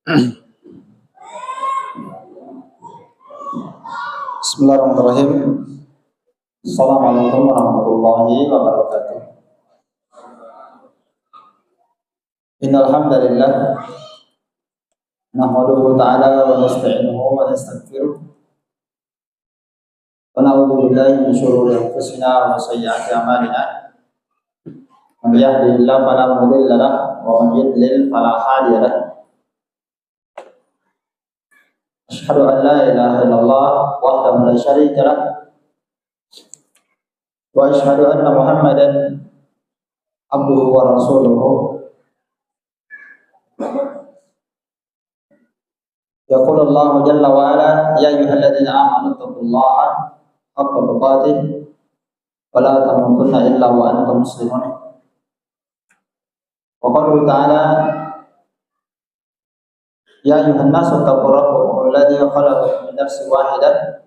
Bismillahirrahmanirrahim. Assalamualaikum warahmatullahi wabarakatuh. Innal hamdalillah nahmaduhu ta'ala wa nasta'inuhu wa nastaghfiruh wa na'udzu billahi min shururi anfusina wa sayyiati a'malina. Man yahdihillahu fala mudilla lahu wa man yudlil fala hadiya lahu. Asyhadu an la ilaha illallah wahdahu la syarika lah wa asyhadu anna Muhammadan abduhu wa rasuluhu. Yaqulu Allah jalla wa ala ya ayyuhalladzina amanu taqullaha haqqa tuqatih wa la tamutunna illa wa antum muslimun. Wa qala ta'ala ya ayyuhan nasu taqu rabbakum alladzi khalaqakum min nafsin wahidah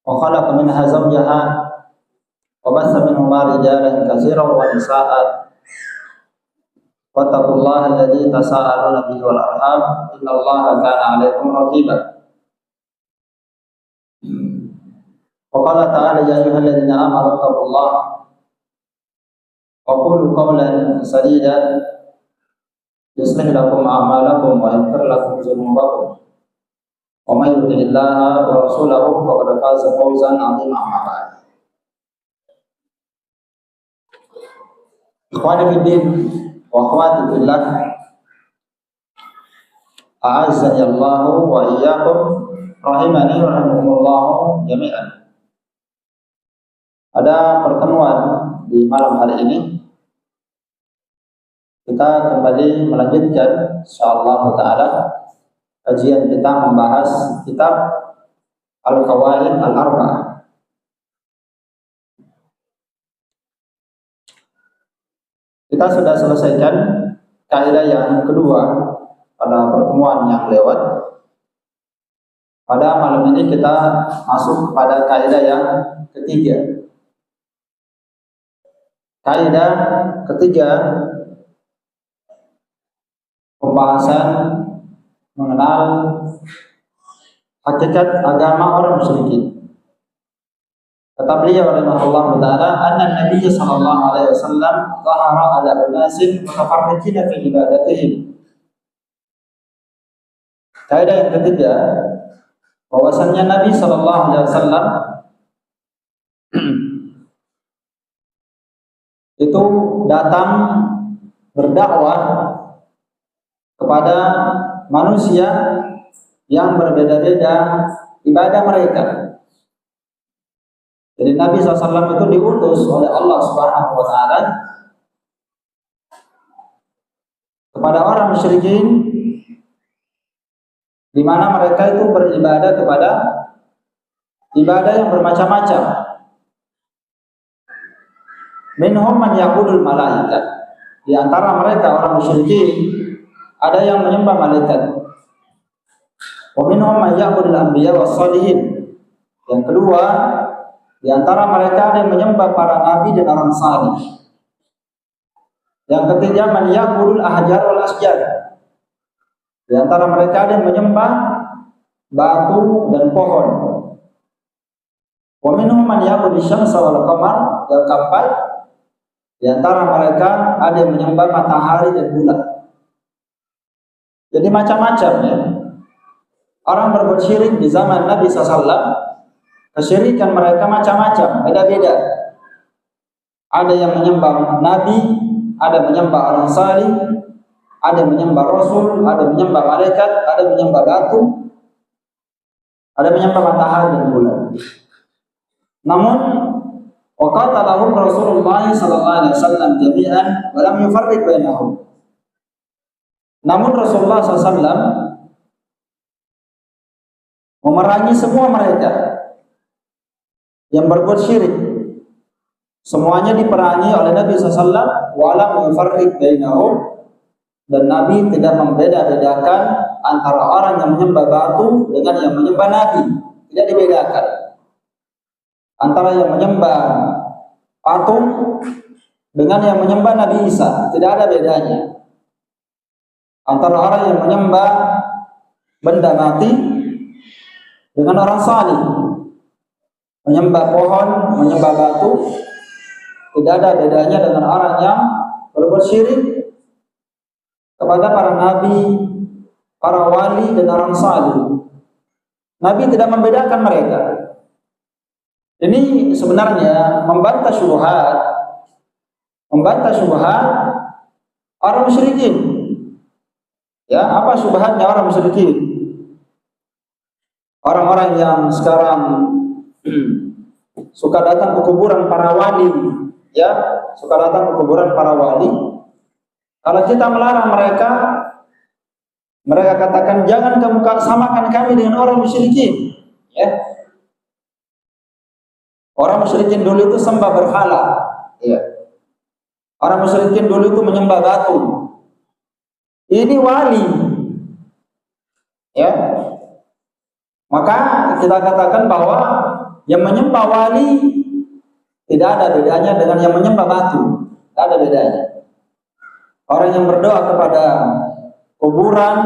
wa khalaqa minha zawjaha wa bassa minhuma rijalan katsiran wa nisaa'a wattaqullaha alladzi tasaaluna bihi wal arham innallaha kana 'alaikum raqiba. Wa qala ta'ala ya ayyuhalladzina amanu taqullaha wa qulu qawlan sadida yuslih lakum a'malakum wa yaghfir lakum dhunubakum wa may yuti'illaha wa rasulahu faqad faza fawzan 'azima. Amma ba'd. Ikhwani fid din wa akhwati fillah, a'azzani Allah wa iyyakum rahimani wa rahimakumullah jami'an. Pada pertemuan di malam hari ini kita kembali melanjutkan insyaallah taala kajian kita membahas kitab Al-Qawaid Al-Arba'ah. Kita sudah selesaikan kaidah yang kedua pada pertemuan yang lewat. Pada malam ini kita masuk kepada kaidah yang ketiga. Kaidah ketiga, pembahasan mengenal hakikat agama orang musyrikin. Kata beliau rahimahullah taala, anna Nabi sallallahu alaihi wasallam zahara ala unasin mutafarriqina fi ibadatihim. Kaidah yang ketiga, bahwasannya Nabi sallallahu alaihi wasallam itu datang berdakwah kepada manusia yang berbeda-beda ibadah mereka. Jadi Nabi SAW itu diutus oleh Allah Subhanahu wa Ta'ala kepada orang musyrikin, di mana mereka itu beribadah kepada ibadah yang bermacam-macam. Minhum man ya'budul malaikat. Di antara mereka orang musyrikin ada yang menyembah malaikat. Wa minhum may ya'budul anbiya was shalihin. Yang kedua, di antara mereka ada yang menyembah para nabi dan orang saleh. Yang ketiga, man ya'budul ahjar wal asjar. Di antara mereka ada yang menyembah batu dan pohon. Wa minhum man ya'budul syamsa wal qamar. Yang keempat, di antara mereka ada yang menyembah matahari dan bulan. Jadi macam-macam ya. Orang berbuat syirik di zaman Nabi SAW, kesyirikan mereka macam-macam, beda-beda. Ada yang menyembah Nabi, ada yang menyembah orang salih, ada yang menyembah Rasul, ada yang menyembah malaikat, ada yang menyembah batu, ada yang menyembah matahari dan bulan. Namun waqatalahum Rasulullah sallallahu alaihi wasallam jami'an wa lam yufarriq bainahum. Namun Rasulullah SAW memerangi semua mereka yang berbuat syirik. Semuanya diperangi oleh Nabi SAW. Walam yufarriq bainahum, dan Nabi tidak membeda-bedakan antara orang yang menyembah batu dengan yang menyembah Nabi. Tidak dibedakan antara yang menyembah patung dengan yang menyembah Nabi Isa. Tidak ada bedanya. antara orang yang menyembah benda mati dengan orang salih. Menyembah pohon, menyembah batu, tidak ada bedanya dengan orang yang berbuat syirik kepada para nabi, para wali dan orang salih. Nabi tidak membedakan mereka. Ini sebenarnya membantah syubhat orang musyrikin. Ya, apa syubhatnya orang musyrikin? Orang-orang yang sekarang suka datang ke kuburan para wali, ya, suka datang ke kuburan para wali. Kalau kita melarang mereka, mereka katakan jangan kamu samakan kami dengan orang musyrikin. Ya, orang musyrikin dulu itu sembah berhala. Ya, orang musyrikin dulu itu menyembah batu. Ini wali. Ya, maka kita katakan bahwa yang menyembah wali tidak ada bedanya dengan yang menyembah batu. Tidak ada bedanya. Orang yang berdoa kepada kuburan,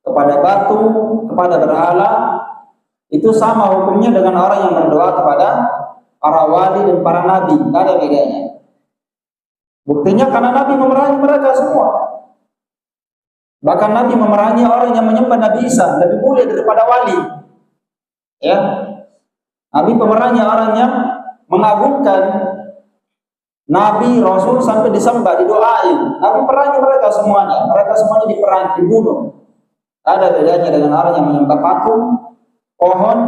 kepada batu, kepada berhala, itu sama hukumnya dengan orang yang berdoa kepada para wali dan para nabi. Tidak ada bedanya. Buktinya karena Nabi memerangi mereka semua. Bahkan Nabi memerangi orang yang menyembah Nabi Isa, lebih mulia daripada wali. Ya, Nabi memerangi orang yang mengagungkan Nabi, Rasul sampai disembah, didoain. Nabi perangi mereka semuanya. Mereka semuanya diperangi, dibunuh. Ada bedanya dengan orang yang menyembah patung, pohon,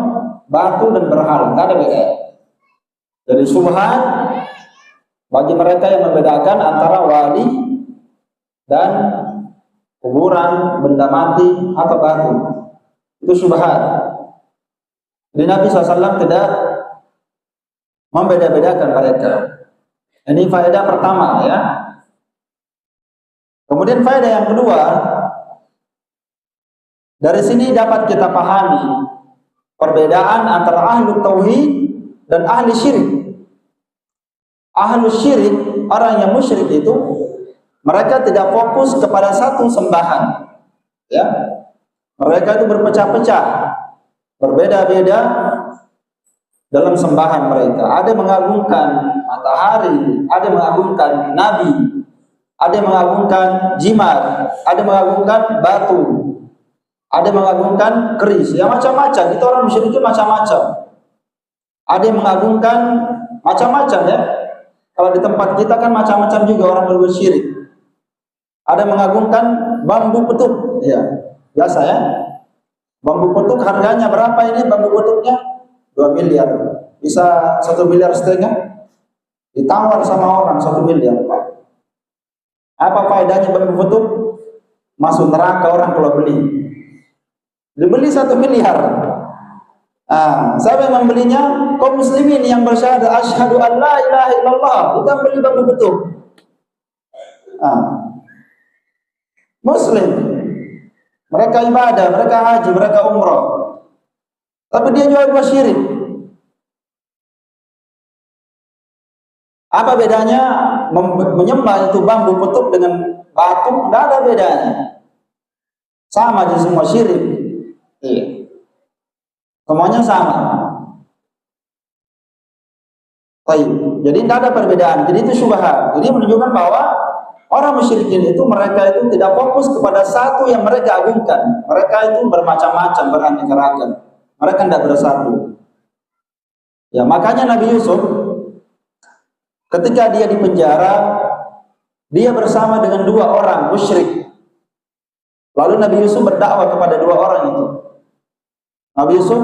batu dan berhala. Tidak ada bedanya. Jadi syubhat bagi mereka yang membedakan antara wali dan kuburan, benda mati atau batu. Itu syubhat. Jadi Nabi SAW tidak membeda-bedakan mereka. Ini faedah pertama, ya. Kemudian faedah yang kedua, dari sini dapat kita pahami perbedaan antara ahlu tauhid dan ahli syirik. Ahlu syirik, orang yang musyrik itu, mereka tidak fokus kepada satu sembahan. Ya, mereka itu berpecah-pecah, berbeda-beda dalam sembahan mereka. Ada yang mengagungkan matahari, ada yang mengagungkan nabi, ada yang mengagungkan jimat, ada yang mengagungkan batu, ada yang mengagungkan keris. Ya macam-macam. Itu orang musyrik itu macam-macam. Ada yang mengagungkan macam-macam, ya. Kalau di tempat kita kan macam-macam juga orang berbuat syirik. Ada yang mengagungkan bambu petuk, ya. Biasa, ya. Bambu petuk harganya berapa ini bambu petuknya? 2 miliar. Bisa 1,5 miliar. Ditawar sama orang 1 miliar, Pak. Apa faedahnya bambu petuk? Masuk neraka orang kalau beli. Dibeli 1 miliar. Siapa yang membelinya? Kaum muslimin yang bersyahadat asyhadu an la ilaha illallah. Kita beli bambu petuk. Muslim. Mereka ibadah, mereka haji, mereka umrah. Tapi dia jual buat syirik. Apa bedanya menyembah itu bambu petuk dengan batu? Tidak ada bedanya. Sama aja semua syirik. Iya. Semuanya sama. Baik. Jadi tidak ada perbedaan. Jadi itu syubhat. Jadi menunjukkan bahwa orang musyrikin itu mereka itu tidak fokus kepada satu yang mereka agungkan. Mereka itu bermacam-macam, beraneka ragam. Mereka tidak bersatu. Ya, makanya Nabi Yusuf ketika dia di penjara, dia bersama dengan 2 orang musyrik. Lalu Nabi Yusuf berdakwah kepada 2 orang itu. Nabi Yusuf,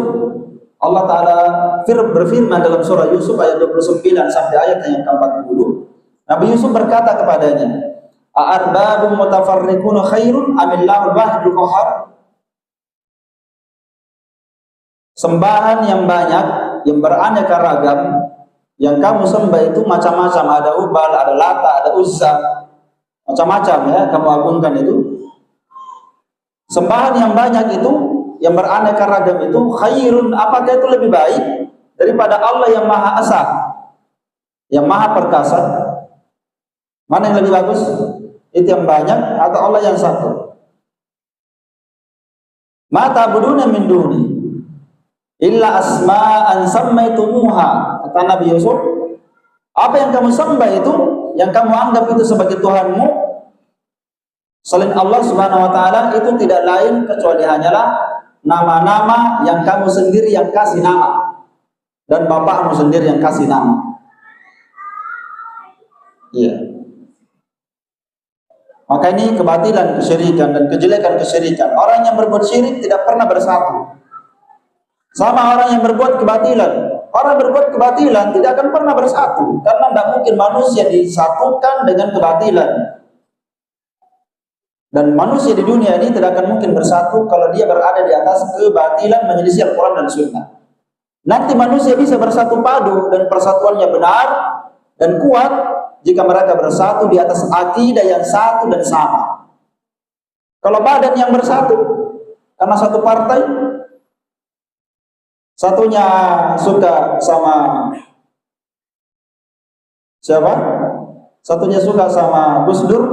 Allah Ta'ala berfirman dalam surah Yusuf ayat 29 sampai ayat yang ke-40. Nabi Yusuf berkata kepadanya, "A'arbabun mutafarriqun khairun amillahul wahidul qahhar?" Sembahan yang banyak, yang beraneka ragam, yang kamu sembah itu macam-macam. Ada Ubal, ada Lata, ada Uzza, macam-macam, ya, kamu agungkan itu. Sembahan yang banyak itu, yang beraneka ragam itu khairun, apakah itu lebih baik daripada Allah yang Maha Esa, yang Maha Perkasa? Mana yang lebih bagus? itu yang banyak atau Allah yang satu? Ma ta'buduna min duni illa asma'an sammaitumuha, kata Nabi Yusuf, apa yang kamu sembah itu, yang kamu anggap itu sebagai Tuhanmu selain Allah Subhanahu wa taala, itu tidak lain kecuali hanyalah nama-nama yang kamu sendiri yang kasih nama dan bapakmu sendiri yang kasih nama. Iya. Maka ini kebatilan kesyirikan dan kejelekan kesyirikan. Orang yang berbuat syirik tidak pernah bersatu sama orang yang berbuat kebatilan. Orang berbuat kebatilan tidak akan pernah bersatu, karena tidak mungkin manusia disatukan dengan kebatilan. Dan manusia di dunia ini tidak akan mungkin bersatu kalau dia berada di atas kebatilan menyelisih Al-Quran dan Sunnah. Nanti manusia bisa bersatu padu dan persatuannya benar dan kuat jika mereka bersatu di atas akidah yang satu dan sama. Kalau badan yang bersatu karena satu partai, satunya suka sama siapa? Satunya suka sama Gus Dur,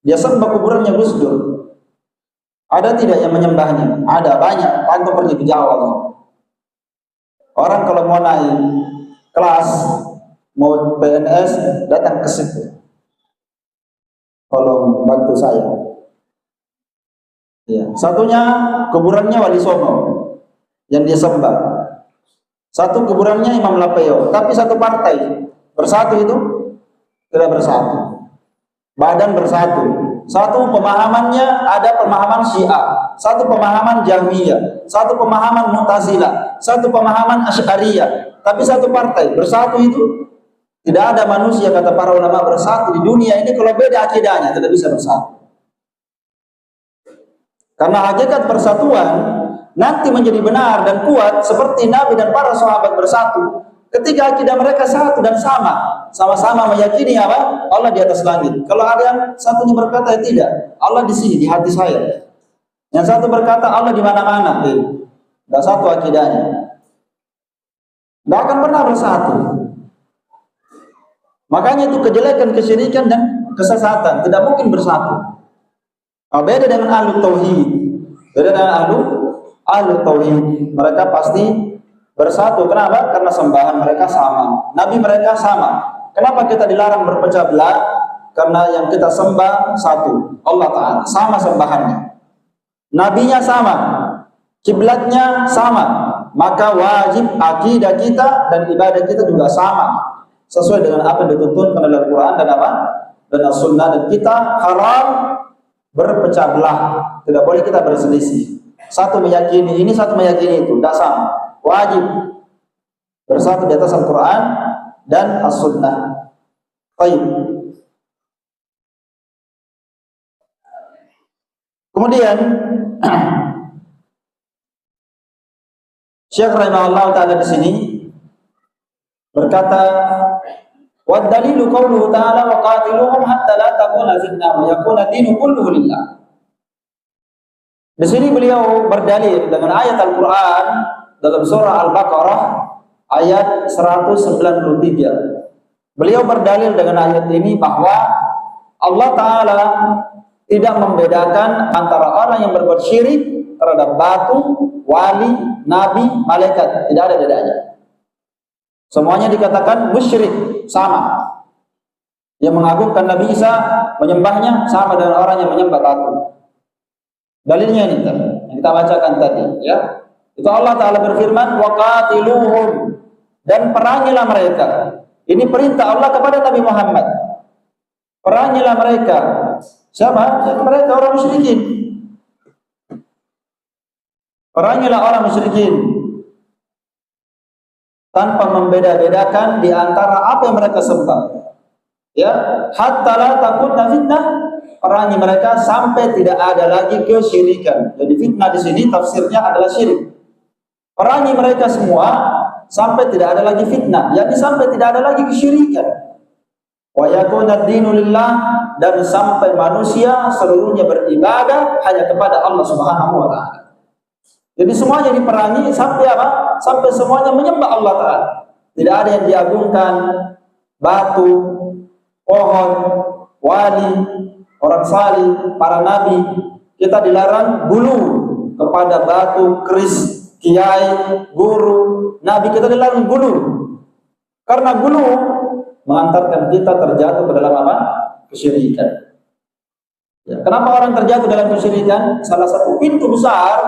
dia sembah kuburannya Gus Dur. Ada tidak yang menyembahnya? Ada, banyak. Tanpa pergi ke Jawa. Orang kalau mau naik kelas, mau PNS, datang ke situ. Tolong bantu saya. Ya. Satunya kuburannya Wali Songo yang dia sembah. Satu kuburannya Imam Lapeo, tapi satu partai. Bersatu itu tidak bersatu. Badan bersatu. Satu pemahamannya ada pemahaman Syiah, satu pemahaman Jahmiyah, satu pemahaman Mu'tazilah, satu pemahaman Asy'ariyah, tapi satu partai. Bersatu itu tidak ada manusia, kata para ulama, bersatu di dunia ini kalau beda akidahnya tidak bisa bersatu. Karena hakikat persatuan nanti menjadi benar dan kuat seperti Nabi dan para sahabat bersatu ketika akidah mereka satu dan sama-sama meyakini apa? Allah di atas langit. Kalau ada yang satunya berkata tidak, Allah di sini, di hati saya. Yang satu berkata Allah di mana-mana, tidak satu akidahnya, tidak akan pernah bersatu. Makanya itu kejelekan, kesyirikan dan kesesatan tidak mungkin bersatu. Beda dengan ahlu tauhid. Beda dengan ahlu tauhid. Mereka pasti bersatu. Kenapa? Karena sembahan mereka sama, nabi mereka sama. Kenapa kita dilarang berpecah belah? Karena yang kita sembah satu, Allah Ta'ala, sama sembahannya, nabinya sama, kiblatnya sama, maka wajib akidah kita dan ibadah kita juga sama, sesuai dengan apa yang dituntun oleh Al-Quran dan apa? Dan As-Sunnah. Dan kita haram berpecah belah, tidak boleh kita berselisih. Satu meyakini ini, satu meyakini itu, tidak sama. Wajib bersatu di atas Al-Quran dan As-Sunnah. Baik. Kemudian Syekh rahimahullah taala di sini berkata, wa dalilu qauluhu ta'ala wa qatiluhum hatta la takuna fitnah wa yakuna dinu kulluhu lillah. Di sini beliau berdalil dengan ayat Al-Quran dalam surah Al-Baqarah ayat 193. Beliau berdalil dengan ayat ini bahwa Allah Ta'ala tidak membedakan antara orang yang berbuat syirik terhadap batu, wali, nabi, malaikat. Tidak ada bedanya. Semuanya dikatakan musyrik, sama. Yang mengagungkan Nabi Isa, menyembahnya sama dengan orang yang menyembah batu. Dalilnya ini yang kita bacakan tadi, ya. Itu Allah Ta'ala berfirman, waqatiluhum, dan perangilah mereka. Ini perintah Allah kepada Nabi Muhammad. Perangilah mereka. Siapa? Mereka orang musyrikin. Perangilah orang musyrikin tanpa membeda-bedakan di antara apa yang mereka sembah. Ya, hatta la takuna fitnah. Perangi mereka sampai tidak ada lagi kesyirikan. Jadi fitnah di sini tafsirnya adalah syirik. Perangi mereka semua sampai tidak ada lagi fitnah, yakni sampai tidak ada lagi kesyirikan. Wa yakuna ad-dinu lillah, dan sampai manusia seluruhnya beribadah hanya kepada Allah Subhanahu wa taala. Jadi semuanya diperangi sampai apa? Sampai semuanya menyembah Allah Ta'ala. Tidak ada yang diagungkan, batu, pohon, wali, orang salih, para nabi. Kita dilarang gulu kepada batu, keris, kiai, guru, nabi. Kita dilarang gulu. Karena gulu mengantarkan kita terjatuh ke dalam apa? Kesyirikan. Ya, kenapa orang terjatuh dalam kesyirikan? Salah satu pintu besar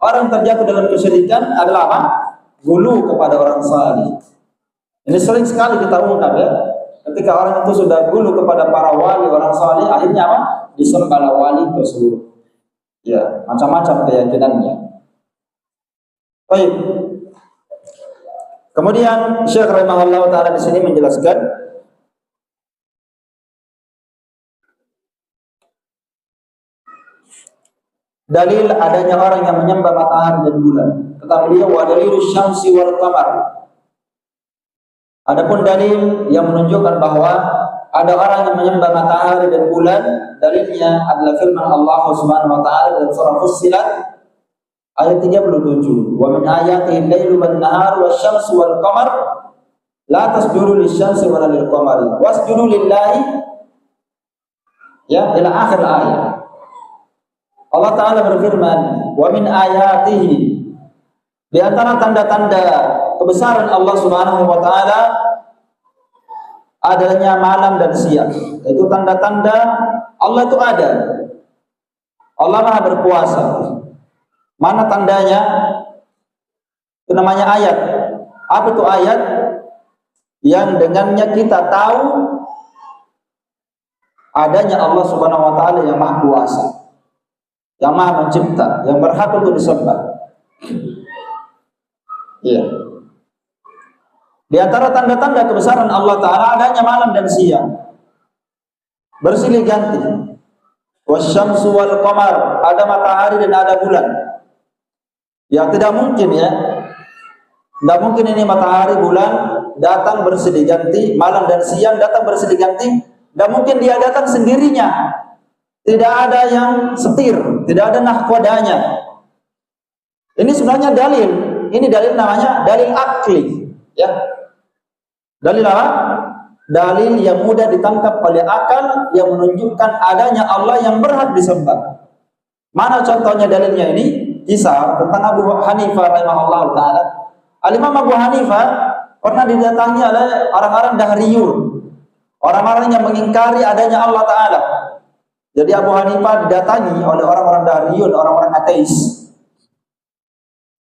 orang terjatuh dalam kesyirikan adalah apa? Gulu kepada orang salih. Ini sering sekali kita ungkap ya. Ketika orang itu sudah gulu kepada para wali, orang salih, akhirnya apa? Disembahlah wali tersebut. Ya, macam-macam keyakinannya. Baik. Kemudian Syekh rahimahullah taala di sini menjelaskan dalil adanya orang yang menyembah matahari dan bulan. Kata beliau, wa dalilus syamsi wal qamar. Adapun dalil yang menunjukkan bahwa ada orang yang menyembah matahari dan bulan, dalilnya adalah firman Allah Subhanahu wa taala dalam surah Fussilat ayat 37. Wa min ayatihi al-lailu wan-naharu wasy-syamsu wal-qamar la tasjudu lisy-syamsi wa la lil-qamari wasjudu lillahi, ya, ila akhir ayat. Allah taala berfirman, wa min ayatihi, di antara tanda-tanda kebesaran Allah Subhanahu wa taala adanya malam dan siang. Itu tanda-tanda Allah itu ada. Allah Maha berkuasa. Mana tandanya? Itu namanya ayat. Apa itu ayat? Yang dengannya kita tahu adanya Allah Subhanahu wa taala yang Maha Kuasa, yang Maha Mencipta, yang berhak untuk disembah. Iya. Di antara tanda-tanda kebesaran Allah taala adanya malam dan siang bersilih ganti. Wasyamsu wal qamar, ada matahari dan ada bulan. Ya, tidak mungkin ya. Tidak mungkin ini matahari bulan datang bersilih ganti, malam dan siang datang bersilih ganti. Tidak mungkin dia datang sendirinya. Tidak ada yang setir, tidak ada nahkodanya. Ini sebenarnya dalil. Ini dalil namanya dalil akli, ya. Dalil apa? Dalil yang mudah ditangkap oleh akal yang menunjukkan adanya Allah yang berhak disembah. Mana contohnya dalilnya ini? Kisah tentang Abu Hanifah rahimahullah taala. Al-Imam Abu Hanifah pernah didatangi oleh orang-orang Dahriyun, orang-orang yang mengingkari adanya Allah taala. Jadi Abu Hanifah didatangi oleh orang-orang Dahriyun, orang-orang ateis.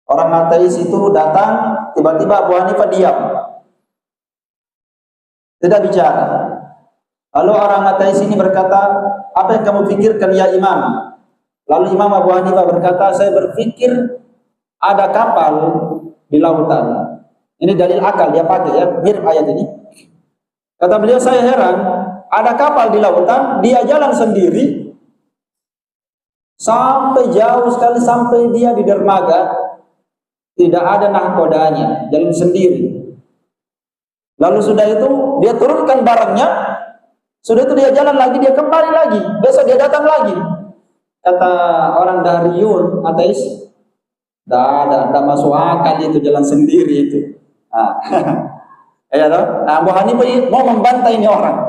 Orang ateis itu datang, tiba-tiba Abu Hanifah diam, tidak bicara. Lalu orang ateis ini berkata, apa yang kamu pikirkan ya Imam? Lalu Imam Abu Hanifah berkata, saya berpikir ada kapal di lautan. Ini dalil akal dia pakai ya, mirip ayat ini. Kata beliau, saya heran, ada kapal di lautan, dia jalan sendiri sampai jauh sekali, sampai dia di dermaga. Tidak ada nahkodanya, jalan sendiri. Lalu sudah itu dia turunkan barangnya, sudah itu dia jalan lagi, dia kembali lagi, besok dia datang lagi. Kata orang Dahriyun ateis, tidak masuk akal itu jalan sendiri itu. Ya toh? Abu Hanifah mau membantai ini orang,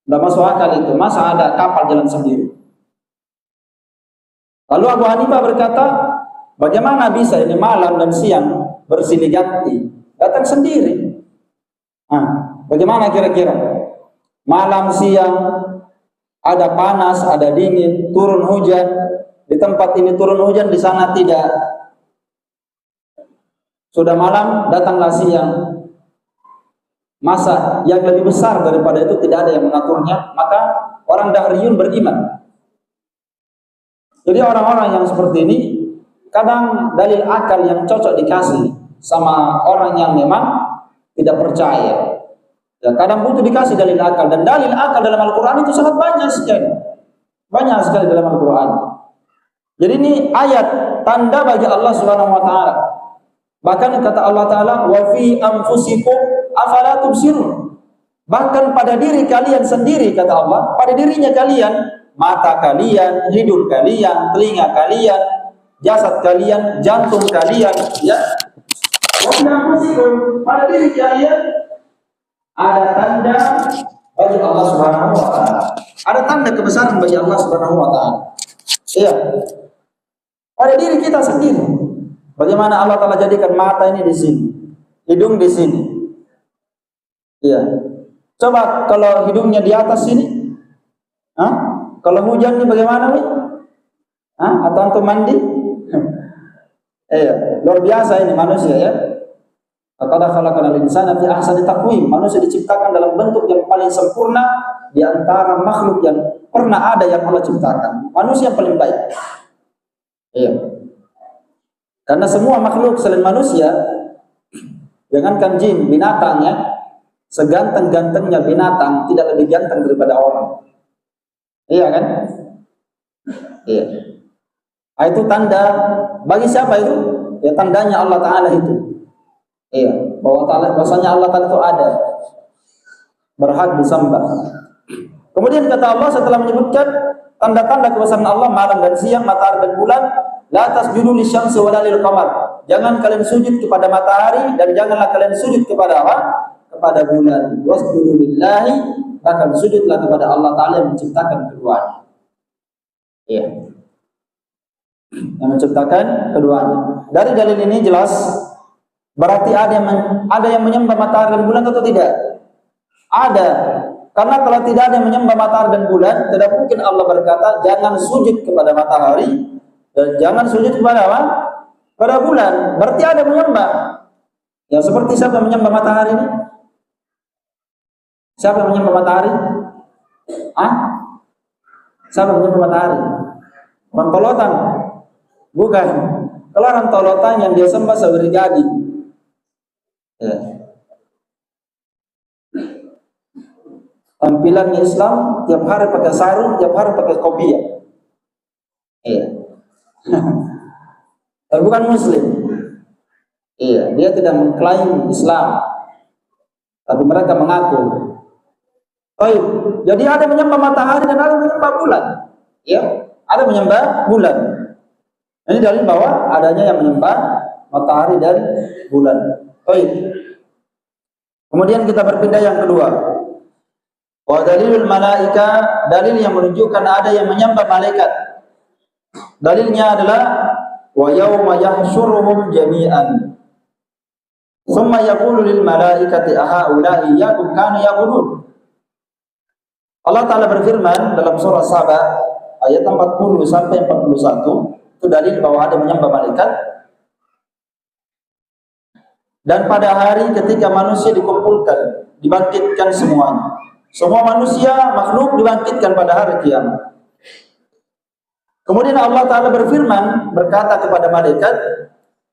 tidak masuk akal itu, masa ada kapal jalan sendiri. Lalu Abu Hanifah berkata, bagaimana bisa ini malam dan siang bersilih ganti, datang sendiri? Bagaimana kira-kira? Malam siang ada panas, ada dingin, turun hujan. Di tempat ini turun hujan, di sana tidak. Sudah malam, datanglah siang. Masa yang lebih besar daripada itu tidak ada yang mengaturnya. Maka orang Dahriyun beriman. Jadi orang-orang yang seperti ini kadang dalil akal yang cocok dikasih sama orang yang memang tidak percaya. Ya, kadang butuh dikasih dalil akal, dan dalil akal dalam Al-Quran itu sangat banyak sekali. Banyak sekali dalam Al-Quran. Jadi ini ayat tanda bagi Allah Subhanahu wa taala. Bahkan kata Allah taala, wa fi anfusikum afala tubsirun. Bahkan pada diri kalian sendiri, kata Allah, pada dirinya kalian, mata kalian, hidung kalian, telinga kalian, jasad kalian, jantung kalian, ya. Pada diri kalian ada tanda bagi Allah Subhanahu wa taala. Ada tanda kebesaran bagi Allah Subhanahu wa taala. Iya. Pada diri kita sendiri. Bagaimana Allah Taala jadikan mata ini di sini, hidung di sini. Iya. Coba kalau hidungnya di atas sini, kalau hujan ini bagaimana, nih? Atau antum mandi? Iya, luar biasa ini manusia ya. Laqad khalaqnal insana fi ahsani taqwim. Manusia diciptakan dalam bentuk yang paling sempurna di antara makhluk yang pernah ada yang Allah ciptakan. Manusia yang paling baik. Iya. Karena semua makhluk selain manusia, jangankan jin, binatang ya, seganteng-gantengnya binatang tidak lebih ganteng daripada orang. Iya kan? Iya. Itu tanda bagi siapa itu? Ya tandanya Allah Ta'ala itu. Iya, bahwasanya Allah Ta'ala itu ada, berhak disembah. Kemudian kata Allah setelah menyebutkan tanda-tanda kebesaran Allah, malam dan siang, matahari dan bulan, la tasjudu lisyamsi wala lil qamar. Jangan kalian sujud kepada matahari dan janganlah kalian sujud kepada apa? Kepada bulan. Wasjudu lillahi, bahkan sujudlah kepada Allah Ta'ala yang menciptakan keduanya. Iya. Yang menciptakan keduanya. Dari dalil ini jelas berarti ada yang menyembah matahari dan bulan atau tidak? Ada. Karena kalau tidak ada yang menyembah matahari dan bulan, tidak mungkin Allah berkata jangan sujud kepada matahari dan jangan sujud kepada apa? Pada bulan. Berarti ada menyembah. Ya seperti siapa yang menyembah matahari ini? Siapa yang menyembah matahari? Siapa yang menyembah matahari? Orang tolotan? Bukan. Kalau orang tolotan yang dia sembah sabri jadi. Ya. Tampilannya Islam, tiap hari pakai sarung, tiap hari pakai kopiah. Iya. Tapi bukan Muslim. Iya, dia tidak mengklaim Islam, tapi mereka mengaku. Jadi ada menyembah matahari dan ada menyembah bulan. Ya, ada menyembah bulan. Ini dalil bahwa adanya yang menyembah matahari dan bulan. Kemudian kita berpindah yang kedua. Wa dalilul malaika, dalil yang menunjukkan ada yang menyembah malaikat. Dalilnya adalah wa yauma yahsyuruhum jami'an. Tsumma yaqulu lil malaikati ahaula'i iyyakum kanu ya'budun. Allah Ta'ala berfirman dalam surah Saba ayat 40 sampai 41, itu dalil bahwa ada menyembah malaikat. Dan pada hari ketika manusia dikumpulkan, dibangkitkan semuanya. Semua manusia, makhluk dibangkitkan pada hari kiamat. Kemudian Allah Ta'ala berfirman, berkata kepada malaikat,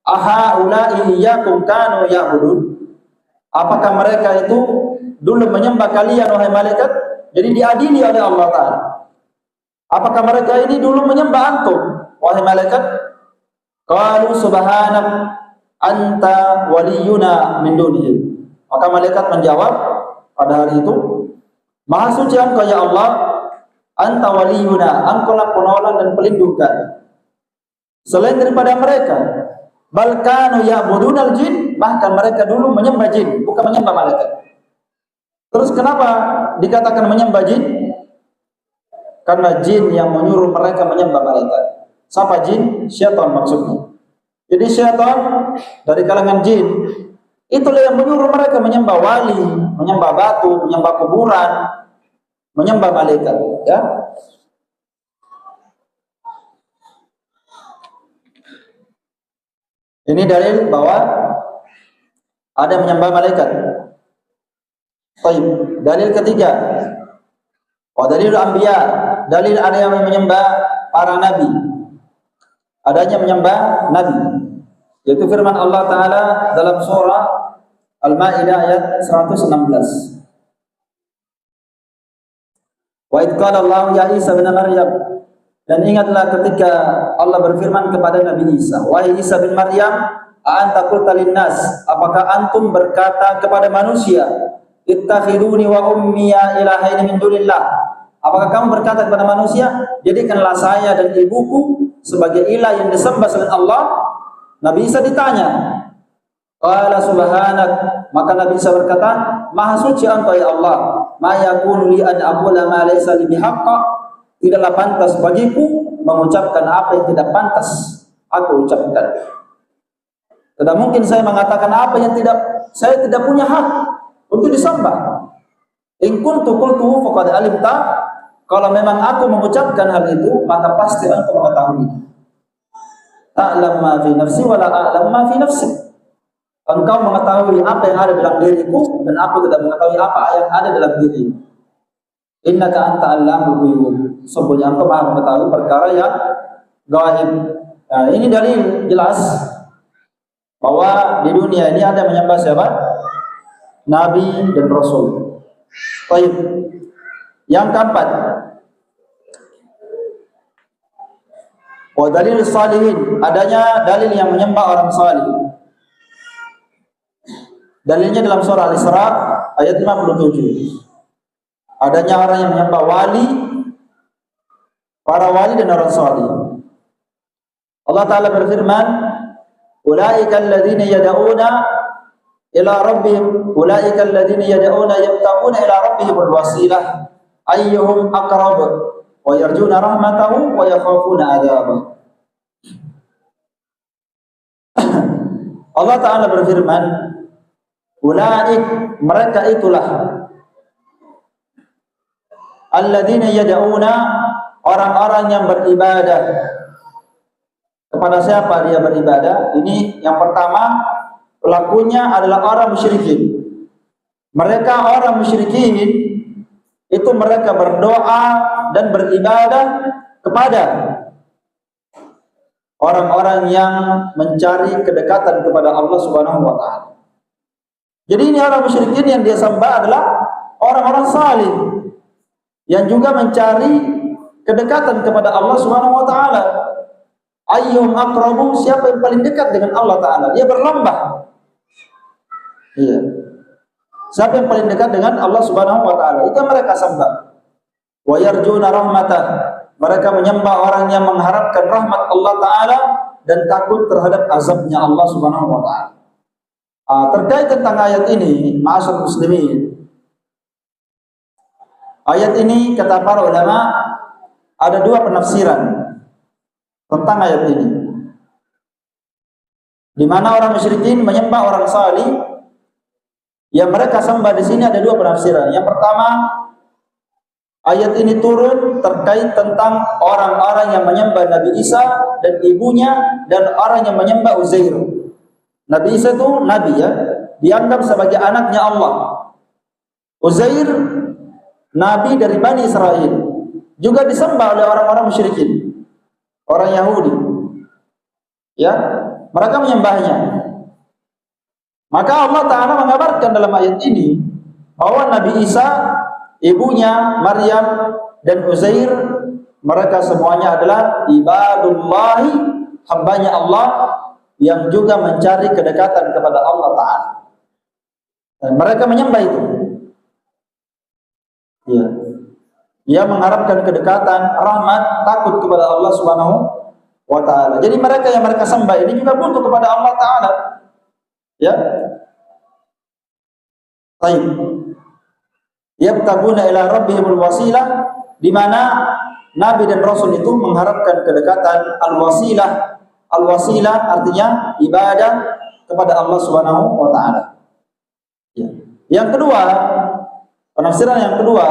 ahaula'i iyyakum kanu ya'budun. Apakah mereka itu dulu menyembah kalian wahai malaikat? Jadi diadili oleh Allah Ta'ala. Apakah mereka ini dulu menyembah antum wahai malaikat? Qalu subhanak anta waliyuna min dunihim. Maka malaikat menjawab pada hari itu, Maha suci engkau ya Allah, anta waliyuna, engkau lah penolong dan pelindung kami. Selain daripada mereka, balkanu ya'budunal jin, bahkan mereka dulu menyembah jin, bukan menyembah malaikat. Terus kenapa dikatakan menyembah jin? Karena jin yang menyuruh mereka menyembah malaikat. Siapa jin? Syaitan maksudnya. Jadi syaitan dari kalangan jin, itulah yang menyuruh mereka menyembah wali, menyembah batu, menyembah kuburan, menyembah malaikat, ya. Ini dalil bahwa ada menyembah malaikat. Baik, dalil ketiga. Wa dalilul anbiya, dalil ada yang menyembah para nabi. Adanya menyembah nabi. Yaitu firman Allah Ta'ala dalam surah Al-Ma'idah ayat 116. Wa idh qala Allah ya Isa bin Maryam, dan ingatlah ketika Allah berfirman kepada Nabi Isa, wahai Isa bin Maryam, anta qulta linnas, apakah antum berkata kepada manusia, ittakhiduni wa ummiya ilahaini min dunillah, apakah kamu berkata kepada manusia, jadikanlah saya dan ibuku sebagai ilah yang disembah selain Allah? Nabi Isa ditanya, qala subhanak, maka Nabi Isa berkata, maha suci engkau ya Allah, ma yakunu li an aqula ma laysa li bihaqqa, tidaklah pantas bagiku mengucapkan apa yang tidak pantas aku ucapkan. Tidak mungkin saya mengatakan apa yang saya tidak punya hak untuk disembah. In kuntu qultuhu faqad alimta, kalau memang aku mengucapkan hal itu maka pasti engkau mengetahui. Ta'lam ma fi nafsi wa la a'lam ma fi nafsi. Engkau mengetahui apa yang ada dalam diriku dan aku tidak mengetahui apa yang ada dalam dirimu. Innaka anta 'allamul ghuyub. Sesungguhnya engkau Maha mengetahui perkara yang gaib. Nah, ini dalil jelas bahwa di dunia ini ada menyembah siapa? Nabi dan Rasul. Baik. Yang keempat, wa dalil salihin, adanya dalil yang menyembah orang salih. Dalilnya dalam surah Al-Isra ayat 57. Adanya orang yang menyembah wali, para wali dan orang salih. Allah Ta'ala berfirman, ulaika alladhina yad'una ila rabbihim, ulaika alladhina yad'una yabtaguna ila rabbihimul wasilah ayyuhum aqrab wa yarjuna rahmatahu wa yakhafuna adzabah. Allah Ta'ala berfirman, ulaik, mereka itulah, alladzina yad'una, orang-orang yang beribadah. Kepada siapa dia beribadah? Ini yang pertama, pelakunya adalah orang musyrikin. Mereka orang musyrikin itu mereka berdoa dan beribadah kepada orang-orang yang mencari kedekatan kepada Allah Subhanahu wa taala. Jadi ini orang musyrikin yang dia sembah adalah orang-orang salih yang juga mencari kedekatan kepada Allah Subhanahu wa taala. Ayyuhum aqrabu, siapa yang paling dekat dengan Allah taala? Dia berlomba. Iya. Siapa yang paling dekat dengan Allah Subhanahu wa taala? Itu mereka sembah. Wa yarjuna rahmatah, mereka menyembah orang yang mengharapkan rahmat Allah taala dan takut terhadap azabnya Allah Subhanahu wa taala. Terkait tentang ayat ini, ma'asyiral muslimin, ayat ini kata para ulama ada dua penafsiran tentang ayat ini. Di mana orang musyrikin menyembah orang salih, yang mereka sembah di sini ada dua penafsiran. Yang pertama, ayat ini turun terkait tentang orang-orang yang menyembah Nabi Isa dan ibunya dan orang yang menyembah Uzair. Nabi Isa itu nabi ya, dianggap sebagai anaknya Allah. Uzair nabi dari Bani Israel, juga disembah oleh orang-orang musyrikin, orang Yahudi. Ya, mereka menyembahnya. Maka Allah Ta'ala mengabarkan dalam ayat ini bahwa Nabi Isa, ibunya Maryam dan Uzair, mereka semuanya adalah ibadullahi, hambanya Allah yang juga mencari kedekatan kepada Allah Ta'ala. Dan mereka menyembah itu. Ya. Dia mengharapkan kedekatan, rahmat, takut kepada Allah Subhanahu wa taala. Jadi mereka yang mereka sembah ini juga butuh kepada Allah Ta'ala. Ya. Baik. Yabtaguna ila rabbihimul wasilah, di mana nabi dan rasul itu mengharapkan kedekatan, al-wasilah. Al-wasilah artinya ibadah kepada Allah Subhanahu wa taala. Ya. Yang kedua, penafsiran yang kedua,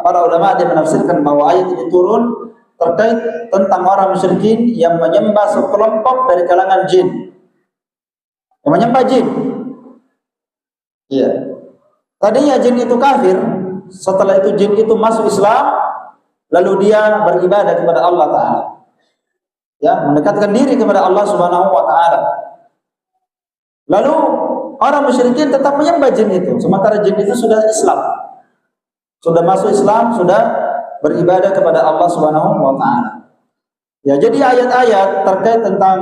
para ulama dia menafsirkan bahwa ayat ini turun terkait tentang orang musyrikin yang menyembah sekelompok dari kalangan jin. Yang menyembah jin. Iya. Tadinya jin itu kafir, setelah itu jin itu masuk Islam, lalu dia beribadah kepada Allah Ta'ala. Ya, mendekatkan diri kepada Allah Subhanahu wa taala. Lalu orang musyrikin tetap menyembah jin itu, sementara jin itu sudah Islam. Sudah masuk Islam, sudah beribadah kepada Allah Subhanahu wa taala. Ya, jadi ayat-ayat terkait tentang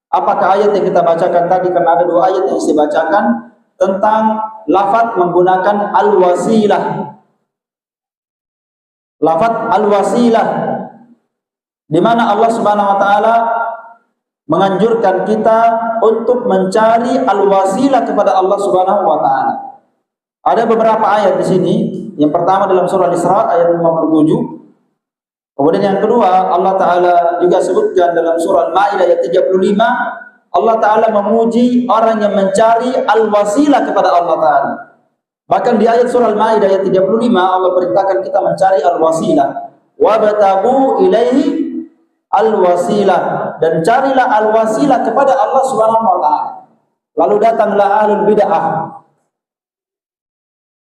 apakah ayat yang kita bacakan tadi, karena ada dua ayat yang saya bacakan tentang lafaz menggunakan al-wasilah. Lafaz al-wasilah, di mana Allah Subhanahu wa taala menganjurkan kita untuk mencari al-wasilah kepada Allah Subhanahu wa taala. Ada beberapa ayat di sini. Yang pertama dalam surah Al-Isra ayat 57. Kemudian yang kedua, Allah Ta'ala juga sebutkan dalam surah Al-Ma'idah ayat 35, Allah Ta'ala memuji orang yang mencari al-wasilah kepada Allah Ta'ala. Bahkan di ayat surah Al-Ma'idah ayat 35, Allah perintahkan kita mencari al-wasilah. Wabtagu ilaihi al-wasilah. Dan carilah al-wasilah kepada Allah Subhanahu wa Ta'ala. Lalu datanglah ahlul bid'ah.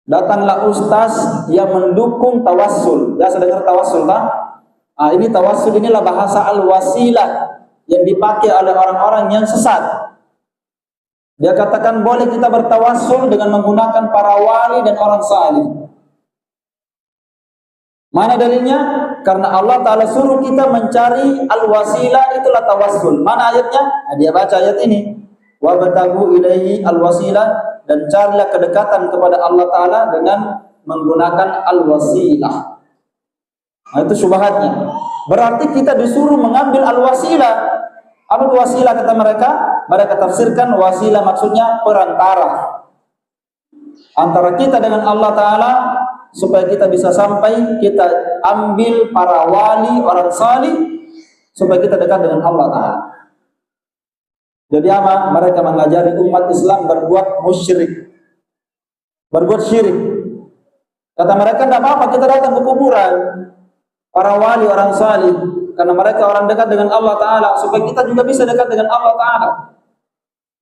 Datanglah ustaz yang mendukung tawassul. Ya, sudah dengar tawassul tak? Nah, ini tawassul, inilah bahasa al-wasilah yang dipakai oleh orang-orang yang sesat. Dia katakan boleh kita bertawassul dengan menggunakan para wali dan orang salih. Mana dalilnya? Karena Allah Ta'ala suruh kita mencari al-wasilah, itulah tawassul. Mana ayatnya? Nah, dia baca ayat ini. Wabtagu ilaihi al-wasilah, dan carilah kedekatan kepada Allah Ta'ala dengan menggunakan al-wasilah. Nah, itu syubhatnya. Berarti kita disuruh mengambil al-wasilah. Apa itu wasilah kata mereka? Mereka tafsirkan wasilah maksudnya perantara antara kita dengan Allah Ta'ala, supaya kita bisa sampai, kita ambil para wali, orang salih, supaya kita dekat dengan Allah Ta'ala. Jadi apa? Mereka mengajari umat Islam berbuat musyrik, berbuat syirik. Kata mereka, tidak apa-apa kita datang ke kuburan para wali, orang salih, karena mereka orang dekat dengan Allah Ta'ala, supaya kita juga bisa dekat dengan Allah Ta'ala.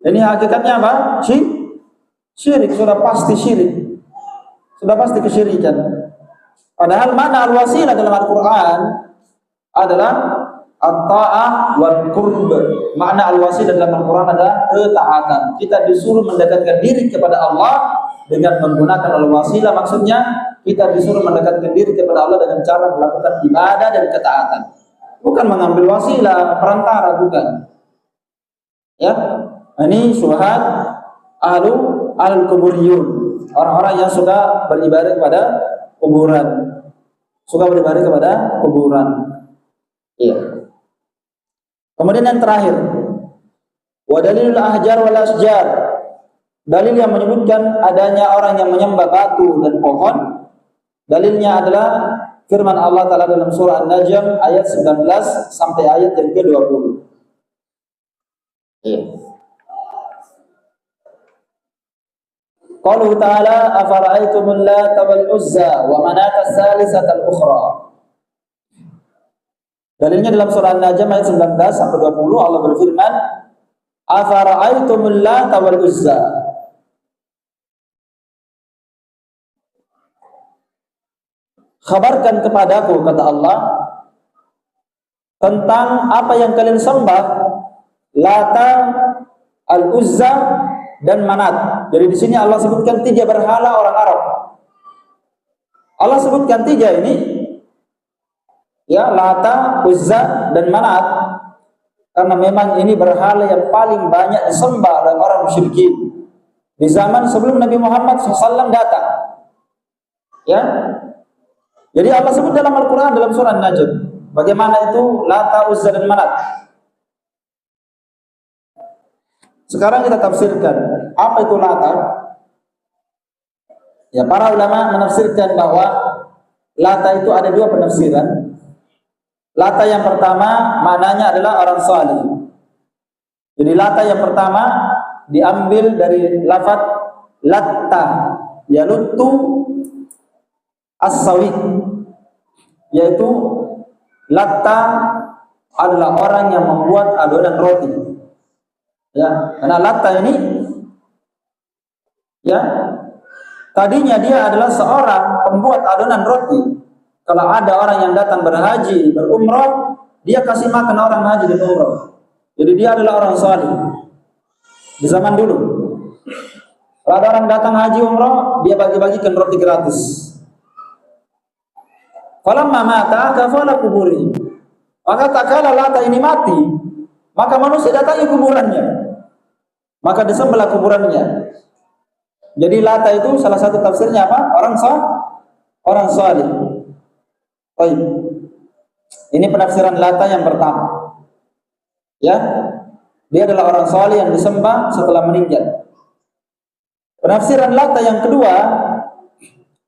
Ini hakikatnya apa? Syirik, sudah pasti syirik, sudah pasti kesyirikan. Padahal makna al-wasilah dalam Al-Quran adalah at-ta'ah wal qurb. Makna al-wasilah dalam Al-Quran adalah ketaatan. Kita disuruh mendekatkan diri kepada Allah dengan menggunakan al-wasilah. Maksudnya kita disuruh mendekatkan diri kepada Allah dengan cara melakukan ibadah dan ketaatan. Bukan mengambil wasilah, perantara, bukan. Ya, ini syubhat ahlul kuburiyun, orang-orang yang suka beribadah kepada kuburan, suka beribadah kepada kuburan. Iya. Kemudian yang terakhir, wa dalilul ahjar wal asjar, dalil yang menyebutkan adanya orang yang menyembah batu dan pohon. Dalilnya adalah firman Allah Ta'ala dalam surah An-Najm ayat 19 sampai ayat yang ke-20. Iya. Qalu ta'ala afara'aytumul Lata wal Uzza wa Manata as-salisata al-ukhra. Dalilnya dalam surah An-Najm ayat 19 sampai 20, Allah berfirman, afara'aytumul Lata wal Uzza. Khabarkan kepadaku, kata Allah, tentang apa yang kalian sembah, Lata, Al-Uzza, dan Manat. Jadi di sini Allah sebutkan 3 berhala orang Arab. Allah sebutkan 3 ini, ya, Lata, Uzza, dan Manat, karena memang ini berhala yang paling banyak disembah oleh orang musyrikin di zaman sebelum Nabi Muhammad SAW datang. Ya, jadi Allah sebut dalam Al-Quran dalam surah An-Najm bagaimana itu Lata, Uzza, dan Manat. Sekarang kita tafsirkan apa itu Lata. Ya, para ulama menafsirkan bahwa Lata itu ada 2 penafsiran. Lata yang pertama maknanya adalah orang salih. Jadi Lata yang pertama diambil dari lafaz latta, yaluttu as-sawik, yaitu latta adalah orang yang membuat adonan roti. Ya, karena latta ini, ya, tadinya dia adalah seorang pembuat adonan roti. Kalau ada orang yang datang berhaji, berumrah, dia kasih makan orang haji dan umrah. Jadi dia adalah orang salih di zaman dulu. Kalau ada orang datang haji umrah, dia bagi-bagikan roti gratis. Falamma mata kafala kuburi. Maka tak kala Lata ini mati, maka manusia datangi kuburannya, maka disembelih kuburannya. Jadi Lata itu salah satu tafsirnya apa? Orang salih. Baik. Ini penafsiran Lata yang pertama. Ya, dia adalah orang salih yang disembah setelah meninggal. Penafsiran Lata yang kedua,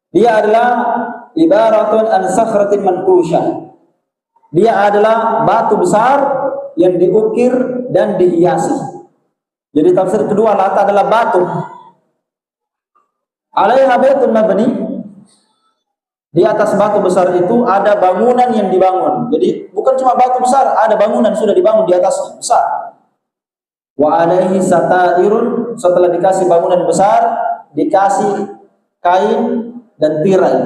Dia adalah ibaratun an sakhratin manqusyah. Dia adalah batu besar yang diukir dan dihiasi. Jadi tafsir kedua, Lata adalah batu. Alaiha baitun mabni. Di atas batu besar itu ada bangunan yang dibangun. Jadi bukan cuma batu besar, ada bangunan sudah dibangun di atasnya, besar. Wa alaihi satairun, setelah dikasih bangunan besar, dikasih kain dan tirai.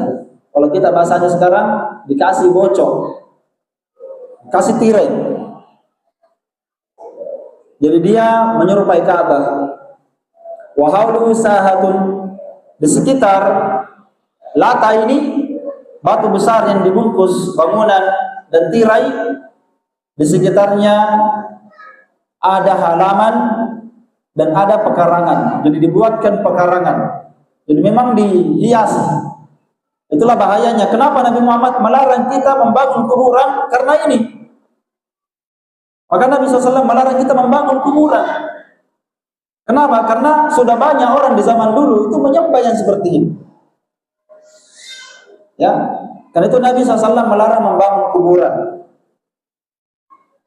Kalau kita bahasanya sekarang, dikasih bocor, kasih tirai. Jadi dia menyerupai Ka'bah. Wa haulu sahatun, di sekitar Lata ini, batu besar yang dibungkus bangunan dan tirai, di sekitarnya ada halaman dan ada pekarangan. Jadi dibuatkan pekarangan. Jadi memang dihias. Itulah bahayanya. Kenapa Nabi Muhammad melarang kita membangun kuburan? Karena ini. Maka Nabi SAW melarang kita membangun kuburan. Kenapa? Karena sudah banyak orang di zaman dulu itu menyembah yang seperti ini. Ya, karena itu Nabi SAW melarang membangun kuburan.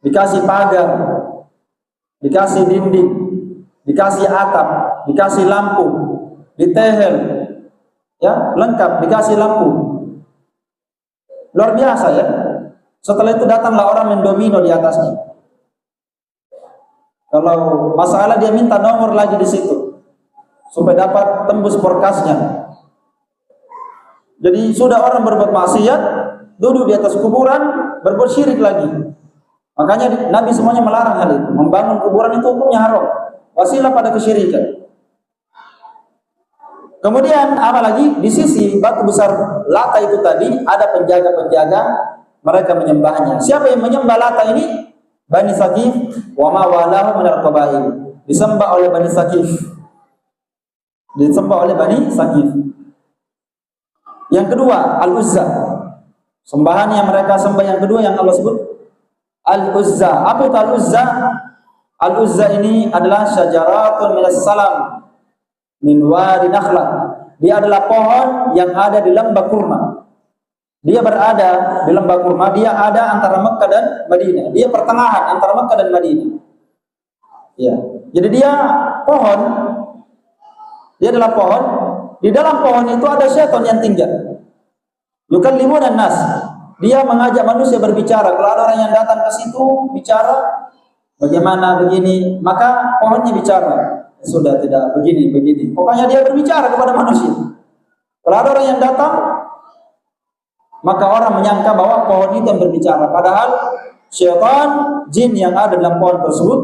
Dikasih pagar, dikasih dinding, dikasih atap, dikasih lampu, ditehel, ya, lengkap, dikasih lampu. Luar biasa ya. Setelah itu datanglah orang mendomino di atasnya. Kalau masalah dia minta nomor lagi di situ supaya dapat tembus porkasnya. Jadi sudah orang berbuat maksiat, duduk di atas kuburan, berbuat syirik lagi. Makanya Nabi semuanya melarang hal itu. Membangun kuburan itu hukumnya haram, wasilah pada kesyirikan. Kemudian apalagi di sisi batu besar Lata itu tadi ada penjaga-penjaga, mereka menyembahnya. Siapa yang menyembah Lata ini? Bani Saqif wa ma walahu minal qabail. Disembah oleh Bani Saqif. Disembah oleh Bani Saqif. Yang kedua, Al-Uzza. Sembahan yang mereka sembah yang kedua yang Allah sebut Al-Uzza. Apa itu Al-Uzza? Al-Uzza ini adalah syajaratun minas salam min wadi nakhlah. Dia adalah pohon yang ada di lembah kurma. Dia berada di lembah kurma, dia ada antara Mekah dan Madinah. Dia pertengahan antara Mekah dan Madinah. Ya. Jadi dia pohon. Dia adalah pohon. Di dalam pohon itu ada syaitan yang tinggal. Yukallimun nas. Dia mengajak manusia berbicara. Kalau ada orang yang datang ke situ bicara, bagaimana begini, maka pohonnya bicara. Sudah tidak begini. Pokoknya dia berbicara kepada manusia. Kalau ada orang yang datang, maka orang menyangka bahwa pohon itu yang berbicara. Padahal syaitan, jin yang ada dalam pohon tersebut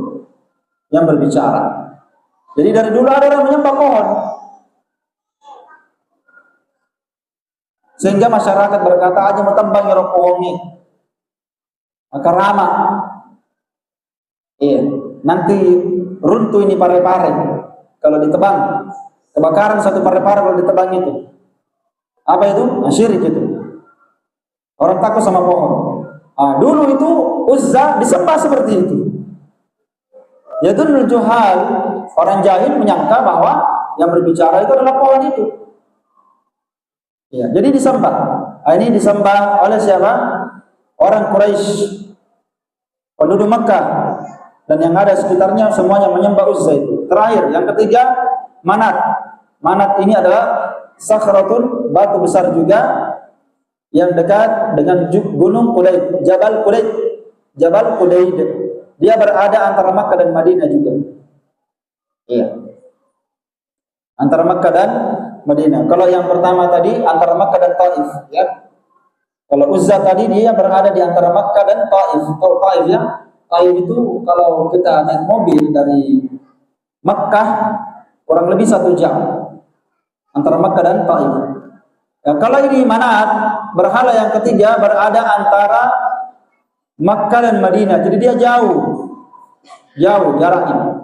yang berbicara. Jadi dari dulu ada orang menyembah pohon. Sehingga masyarakat berkata aja metembang ya pohonnya. Maka ramah. Iya, nanti runtuh ini pare-pare kalau ditebang. Kebakaran satu pare-pare kalau ditebang itu. Apa itu? Syirik itu. Orang takut sama pohon. Dulu itu Uzza disembah seperti itu. Yaitu juhal, orang jahil menyangka bahwa yang berbicara itu adalah pohon itu. Ya, jadi disembah. Ini disembah oleh siapa? Orang Quraisy, penduduk Makkah, dan yang ada sekitarnya semuanya menyembah Uzza itu. Terakhir, yang ketiga, Manat. Manat ini adalah sakhratun, batu besar juga yang dekat dengan gunung Qulaid, Jabal Qulaid. Jabal Qulaid. Dia berada antara Makkah dan Madinah juga. Iya. Antara Makkah dan Madinah. Kalau yang pertama tadi antara Makkah dan Taif, ya. Kalau Uzza tadi dia berada di antara Makkah dan Taif. Kalau Taif ya, Taif itu kalau kita naik mobil dari Makkah kurang lebih 1 jam antara Makkah dan Taif. Ya, kalau ini Manat, berhala yang ketiga berada antara Makkah dan Madinah. Jadi dia jauh jaraknya.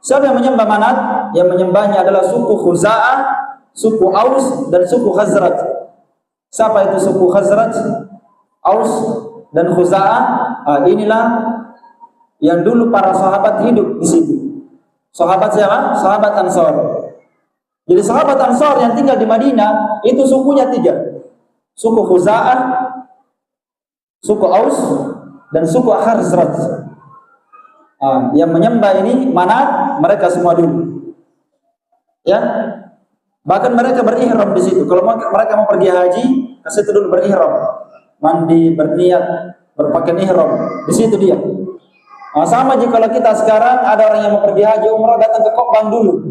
Siapa yang menyembah Manat? Yang menyembahnya adalah suku Khuza'ah, suku Aus, dan suku Khazraj. Siapa itu suku Khazraj, Aus, dan Khuza'ah? Inilah yang dulu para sahabat hidup di situ. Sahabat siapa? Sahabat Ansar. Jadi sahabat Ansar yang tinggal di Madinah itu sukunya 3. Suku Khuza'ah, suku Aus, dan suku Khazraj. Yang menyembah ini Manat, mereka semua dulu. Ya. Bahkan mereka berihram di situ. Kalau mereka mau pergi haji, ke situ dulu berihram. Mandi, berniat, berpakaian ihram. Di situ dia. Sama jika kalau kita sekarang ada orang yang mau pergi haji umrah, datang ke Kokbang dulu.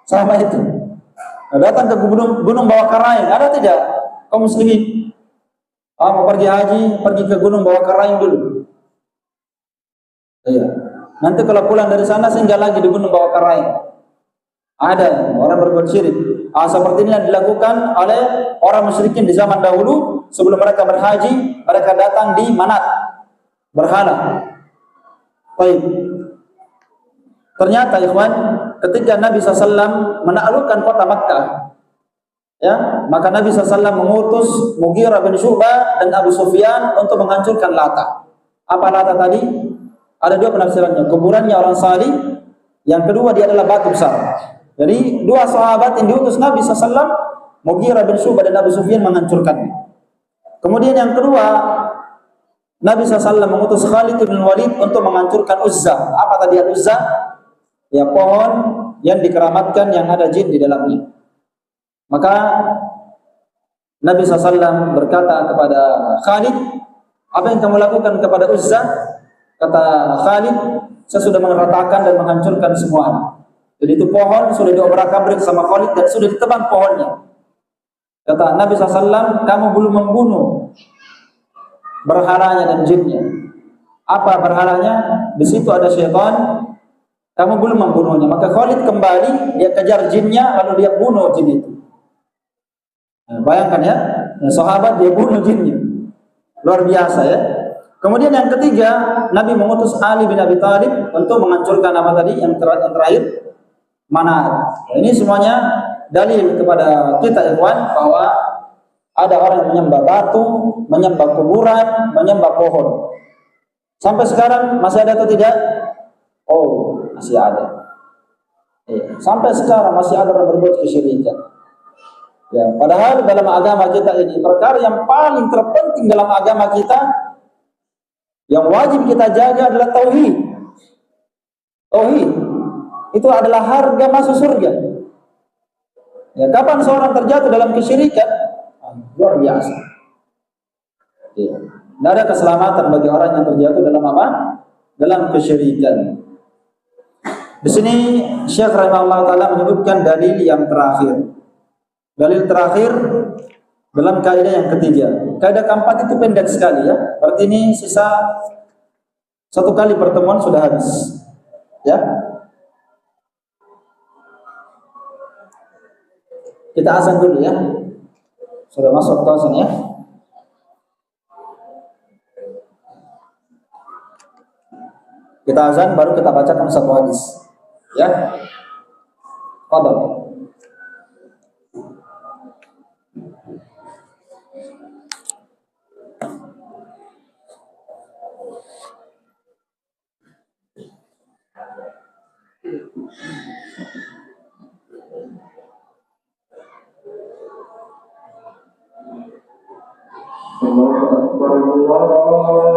Sama itu. Datang ke gunung Bawah Karaing, ada tidak kaum muslimin? Mau pergi haji, pergi ke gunung Bawah Karaing dulu. Iya. Nanti kalau pulang dari sana singgah lagi di gunung Bawah Karaing. Ada orang berbuat syirik. Seperti ini yang dilakukan oleh orang musyrikin di zaman dahulu. Sebelum mereka berhaji, mereka datang di Manat, berhala. Baik. Ternyata ikhwan, ketika Nabi SAW menaklukkan kota Makkah, ya, maka Nabi SAW mengutus Mughirah bin Syu'bah dan Abu Sufyan untuk menghancurkan Lata. Apa Lata tadi? Ada 2 penafsirannya. Kuburannya orang salih. Yang kedua, dia adalah batu besar. Jadi 2 sahabat yang diutus Nabi SAW, Mughirah bin Syu'bah dan Abu Sufyan, menghancurkannya. Kemudian yang kedua, Nabi SAW mengutus Khalid bin Walid untuk menghancurkan Uzza. Apa tadi Uzza? Ya, pohon yang dikeramatkan yang ada jin di dalamnya. Maka Nabi SAW berkata kepada Khalid, apa yang kamu lakukan kepada Uzza? Kata Khalid, saya sudah meratakan dan menghancurkan semuanya. Jadi itu pohon sudah diobrak-abrik sama Khalid dan sudah ditebang pohonnya. Kata Nabi SAW, kamu belum membunuh berhalanya dan jinnya. Apa berhalanya? Di situ ada syaitan. Kamu belum membunuhnya. Maka Khalid kembali, dia kejar jinnya, lalu dia bunuh jin itu. Bayangkan ya, sahabat dia bunuh jinnya. Luar biasa ya. Kemudian yang ketiga, Nabi mengutus Ali bin Abi Thalib untuk menghancurkan apa tadi? Yang terakhir, Manat. Ini semuanya dalil kepada kita ikhwan bahwa ada orang yang menyembah batu, menyembah kuburan, menyembah pohon. Sampai sekarang masih ada atau tidak? Oh, masih ada. Sampai sekarang masih ada orang berbuat kesyirikan. Ya, padahal dalam agama kita ini perkara yang paling terpenting dalam agama kita yang wajib kita jaga adalah tauhid. Tauhid itu adalah harga masuk surga. Ya, kapan seorang terjatuh dalam kesyirikan? Luar biasa. Ya. Tidak ada keselamatan bagi orang yang terjatuh dalam apa? Dalam kesyirikan. Di sini Syekh rahimahullah taala menyebutkan dalil yang terakhir. Dalil terakhir dalam kaidah yang ketiga. Kaidah keempat itu pendek sekali ya. Berarti ini sisa 1 kali pertemuan sudah habis. Ya. Kita azan dulu ya. Sudah masuk ke azan ya. Kita azan baru kita bacakan 1 hadis. Ya. Fadhal. Allahu Akbar,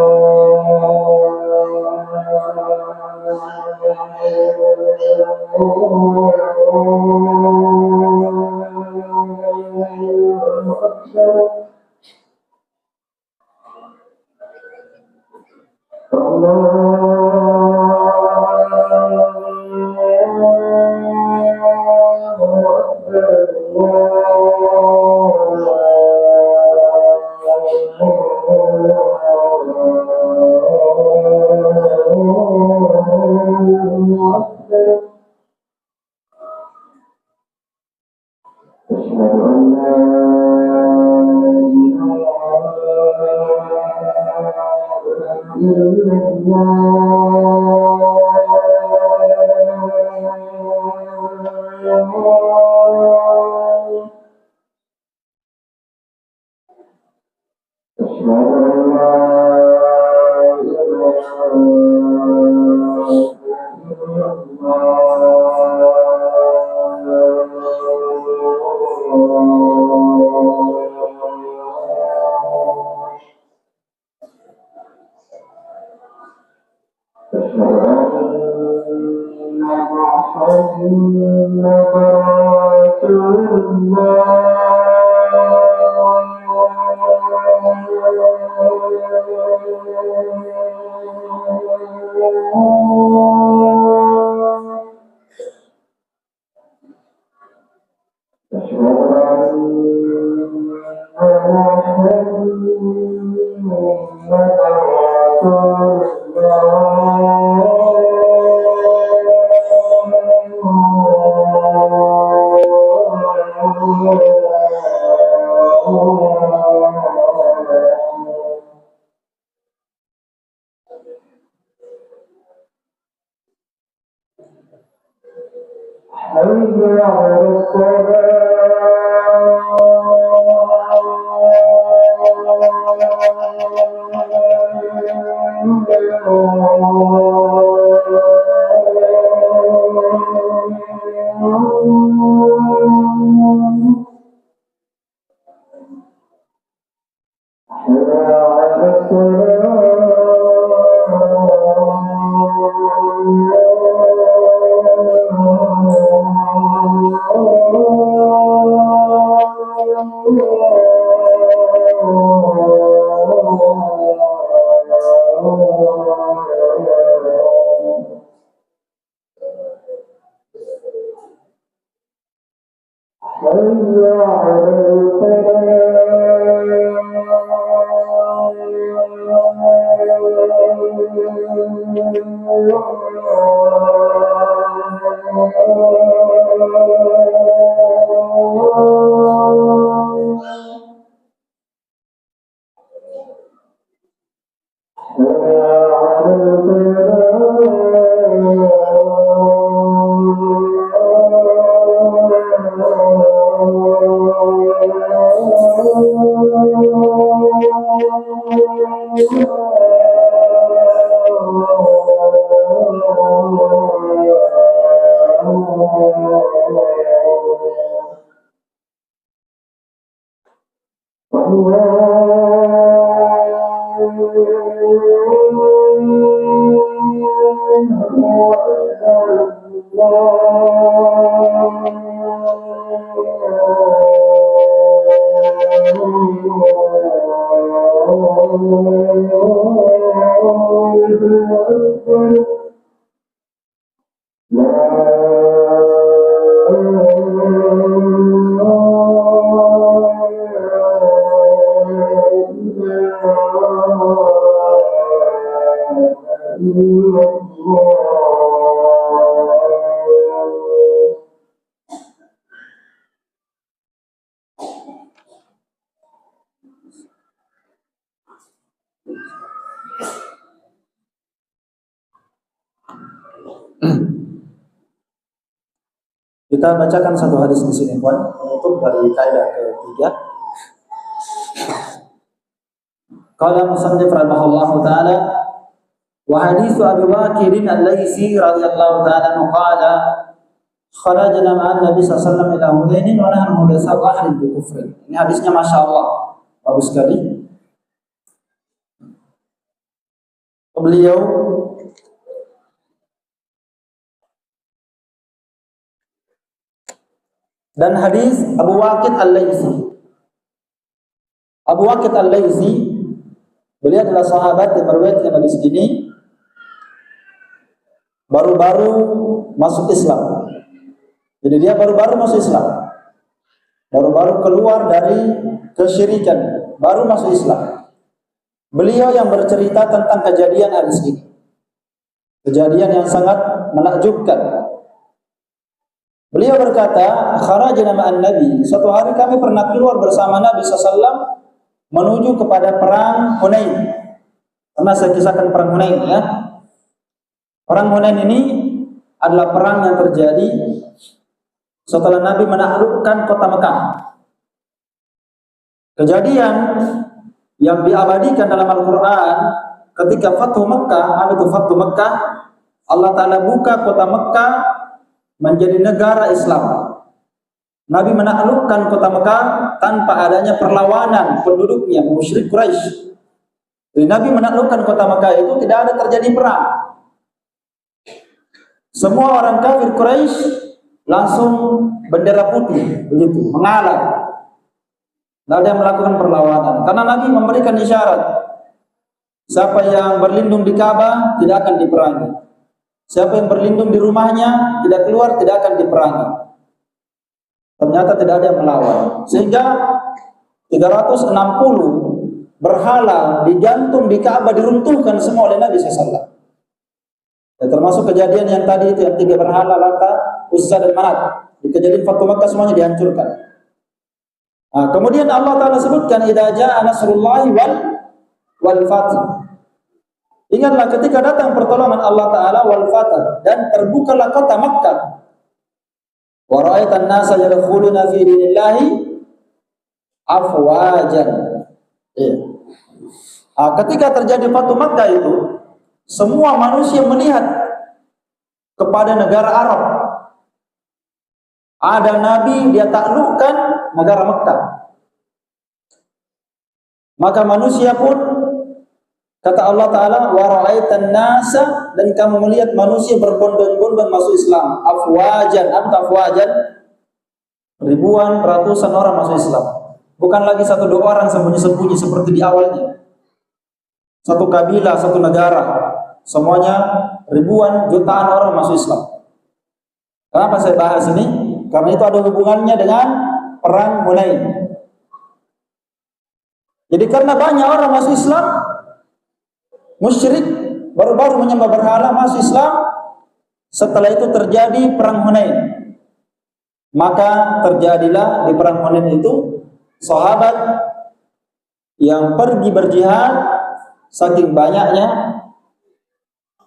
Kita bacakan satu hadis di sini, Puan, untuk dari kaidah ketiga. Qala musannif rahimahullahu taala wa haditsu Abi Waqid al-Laitsi radhiyallahu taala qala kharajna ma'an Nabi sallallahu alaihi wasallam ila Hunain wa nahnu mudassab ahli bi kufrin. Ini hadisnya masyaallah bagus sekali. Beliau dan hadis Abu Waqid al-Laitsi. Abu Waqid al-Laitsi beliau adalah sahabat yang meriwayatkan hadis ini baru-baru masuk Islam. Jadi dia baru-baru masuk Islam. Baru-baru keluar dari kesyirikan, baru masuk Islam. Beliau yang bercerita tentang kejadian hadis ini. Kejadian yang sangat menakjubkan. Beliau berkata, kharajna ma'an Nabi. Suatu hari kami pernah keluar bersama Nabi SAW menuju kepada perang Hunain. Pernah saya kisahkan perang Hunain, ya. Perang Hunain ini adalah perang yang terjadi setelah Nabi menaklukkan kota Mekah. Kejadian yang diabadikan dalam Al-Quran ketika Fathu Mekah, apa itu Fathu Mekah? Allah Ta'ala buka kota Mekah menjadi negara Islam. Nabi menaklukkan kota Mekah tanpa adanya perlawanan penduduknya, musyrik Quraisy. Jadi Nabi menaklukkan kota Mekah itu tidak ada terjadi perang. Semua orang kafir Quraisy langsung bendera putih, begitu, mengalah. Tidak ada yang melakukan perlawanan. Karena Nabi memberikan isyarat, siapa yang berlindung di Ka'bah tidak akan diperangi. Siapa yang berlindung di rumahnya tidak keluar tidak akan diperangi. Ternyata tidak ada yang melawan. Sehingga 360 berhala digantung di Ka'bah diruntuhkan semua oleh Nabi SAW. Ya, termasuk kejadian yang tadi itu, yang 3 berhala Lata, Uzza dan Manat. Di kejadian Fatu Makkah semuanya dihancurkan. Nah, kemudian Allah Ta'ala sebutkan idza jaa nasrullahi wal fath. Ingatlah ketika datang pertolongan Allah Ta'ala wal fath, dan terbukalah kota Makkah. Wa ra'aitan nasa yadkhuluna fi dinillahi afwajan. Ketika terjadi Fatu Makkah itu, semua manusia melihat kepada negara Arab. Ada nabi, dia taklukkan negara Mekah. Maka manusia pun, kata Allah Ta'ala, wa ra'aitan nasa, dan kamu melihat manusia berbondong-bondong masuk Islam. Afwajan, apa afwajan? Ribuan, ratusan orang masuk Islam. Bukan lagi 1-2 orang sembunyi-sembunyi seperti di awalnya. Satu kabilah, satu negara, semuanya ribuan, jutaan orang masuk Islam. Kenapa saya bahas ini? Karena itu ada hubungannya dengan perang Hunain. Jadi karena banyak orang masuk Islam, musyrik baru-baru menyembah berhala masuk Islam, setelah itu terjadi perang Hunain. Maka terjadilah di perang Hunain itu sahabat yang pergi berjihad, saking banyaknya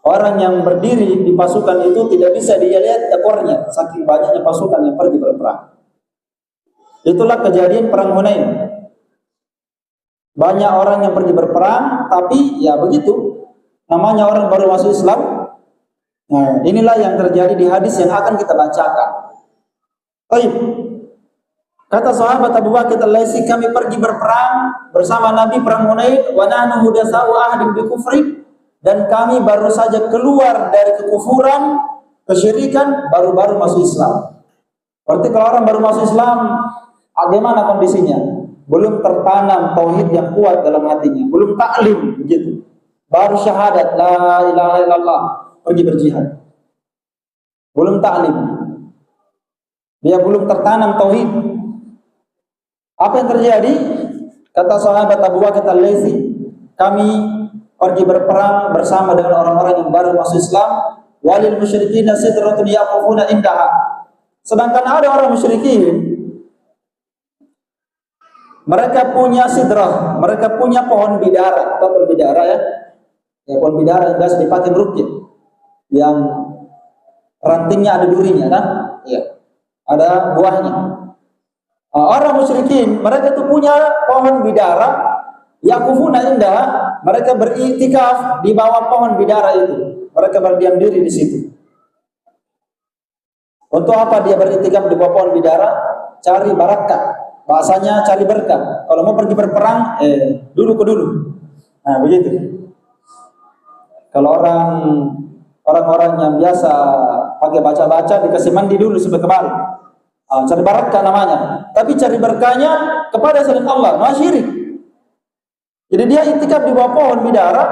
orang yang berdiri di pasukan itu tidak bisa dia lihat ekornya, saking banyaknya pasukan yang pergi berperang. Itulah kejadian perang Hunain. Banyak orang yang pergi berperang, tapi ya begitu, namanya orang baru masuk Islam. Nah, inilah yang terjadi di hadis yang akan kita bacakan. Baik. Kata sahabat Abu Bakar Al-Laisi, kami pergi berperang bersama Nabi perang Hunain, wa nahnu hudasa'u ahdin bi kufri, dan kami baru saja keluar dari kekufuran, kesyirikan, baru-baru masuk Islam. Berarti kalau orang baru masuk Islam, bagaimana kondisinya? Belum tertanam tauhid yang kuat dalam hatinya, belum taklim, begitu. Baru syahadat la ilaha illallah, pergi berjihad. Belum taklim. Dia belum tertanam tauhid. Apa yang terjadi? Kata sahabat Abu Bakar Al-Laisi, kami pergi berperang bersama dengan orang-orang yang baru masuk Islam. Walil musyrikin sidratun yaqufuna indaha. Sedangkan ada orang musyrikin, mereka punya sidrah, mereka punya pohon bidara. Tahu pohon bidara ya? Ya, pohon bidara yang biasa dipakai rukyah, yang rantingnya ada durinya kan? Iya. Ada buahnya. Orang musyrikin, mereka itu punya pohon bidara, yaqufuna indah, mereka beriktikaf di bawah pohon bidara itu. Mereka berdiam diri di situ. Untuk apa dia beriktikaf di bawah pohon bidara? Cari barakah. Bahasanya cari berkah. Kalau mau pergi berperang, dulu ke dulu. Nah, begitu. Kalau orang-orang yang biasa pakai baca-baca dikasih mandi dulu supaya kebal. Cari barakah namanya. Tapi cari berkahnya kepada selain Allah, syirik. Jadi dia iktikaf di bawah pohon bidara,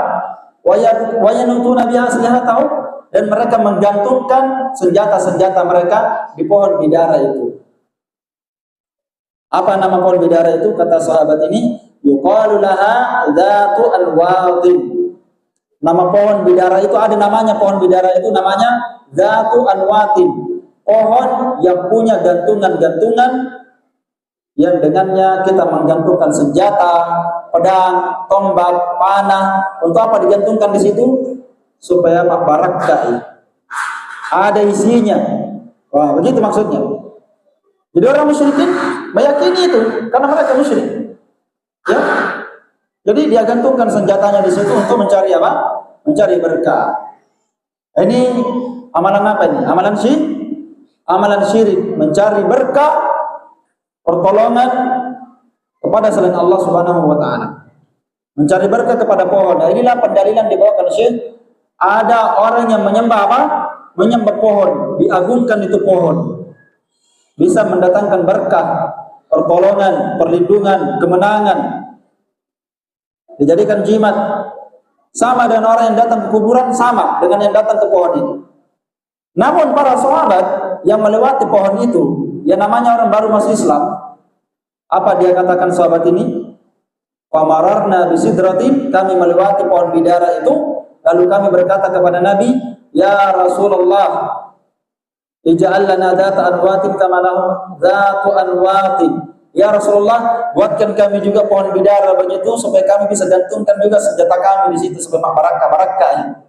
wa yanutuna biha aslihatahu, dan mereka menggantungkan senjata-senjata mereka di pohon bidara itu. Apa nama pohon bidara itu? Kata sahabat ini, yuqalu laha dzatu anwatin. Nama pohon bidara itu ada namanya, pohon bidara itu namanya dzatu anwatin. Pohon yang punya gantungan-gantungan yang dengannya kita menggantungkan senjata, pedang, tombak, panah. Untuk apa digantungkan di situ? Supaya barakah. Ada isinya. Wah, begitu maksudnya. Jadi orang musyrikin meyakini itu karena mereka musyrik. Ya. Jadi dia gantungkan senjatanya di situ untuk mencari apa? Mencari berkah. Ini amalan apa ini? Amalan syirik, mencari berkah, pertolongan kepada selain Allah Subhanahu wa taala. Mencari berkah kepada pohon. Nah, inilah pendalilan dibawakan Syekh. Ada orang yang menyembah apa? menyembah pohon, diagungkan itu pohon, bisa mendatangkan berkah, pertolongan, perlindungan, kemenangan, dijadikan jimat. Sama dengan orang yang datang ke kuburan, sama dengan yang datang ke pohon ini. Namun para sahabat yang melewati pohon itu, yang namanya orang baru masuk Islam, apa dia katakan sahabat ini? Famararna bisidratin, kami melewati pohon bidara itu, lalu kami berkata kepada Nabi, ya Rasulullah, ij'al lana dzata anwatin kama lahum dzatu anwatin. Ya Rasulullah, buatkan kami juga pohon bidara begitu supaya kami bisa gantungkan juga senjata kami di situ sebagai barakah-barakahnya.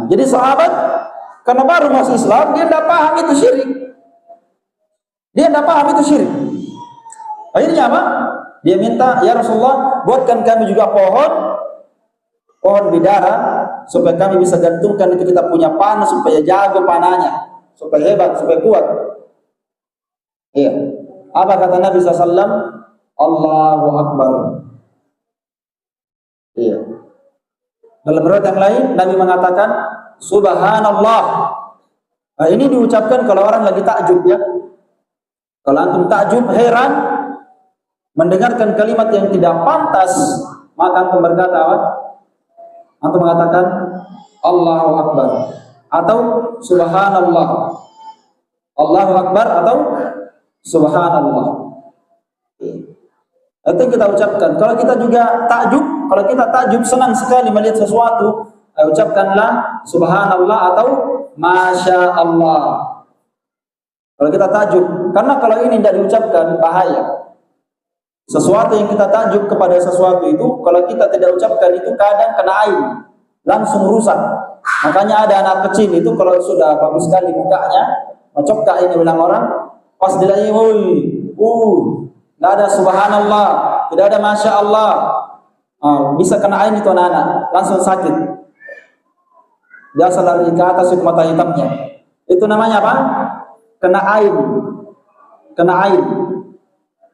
Jadi sahabat karena baru masuk Islam, dia tidak paham itu syirik. Dia tidak paham itu syirik. Akhirnya apa? Dia minta, ya Rasulullah, buatkan kami juga pohon bidara supaya kami bisa gantungkan itu, kita punya panah supaya jago panahnya, supaya hebat, supaya kuat. Iya. Apa kata Nabi SAW? Allahu Akbar. Iya. Dalam riwayat yang lain, Nabi mengatakan Subhanallah. Nah, ini diucapkan kalau orang lagi takjub ya. Kalau antum takjub, heran, mendengarkan kalimat yang tidak pantas, maka antum berkata apa? Antum mengatakan Allahu Akbar atau Subhanallah. Allahu Akbar atau Subhanallah. Itu kita ucapkan. Kalau kita juga takjub, kalau kita takjub senang sekali melihat sesuatu, ucapkanlah Subhanallah atau Masya Allah. Kalau kita takjub, karena kalau ini tidak diucapkan bahaya. Sesuatu yang kita takjub kepada sesuatu itu, kalau kita tidak ucapkan itu kadang kena air, langsung rusak. Makanya ada anak kecil itu kalau sudah bagus sekali mukanya, macokak ini bilang orang, pas dilai, tidak ada Subhanallah, tidak ada Masya Allah, bisa kena air itu anak-anak, langsung sakit. Biasa lari ke atas itu mata hitamnya. Itu namanya apa? Kena air. Kena air.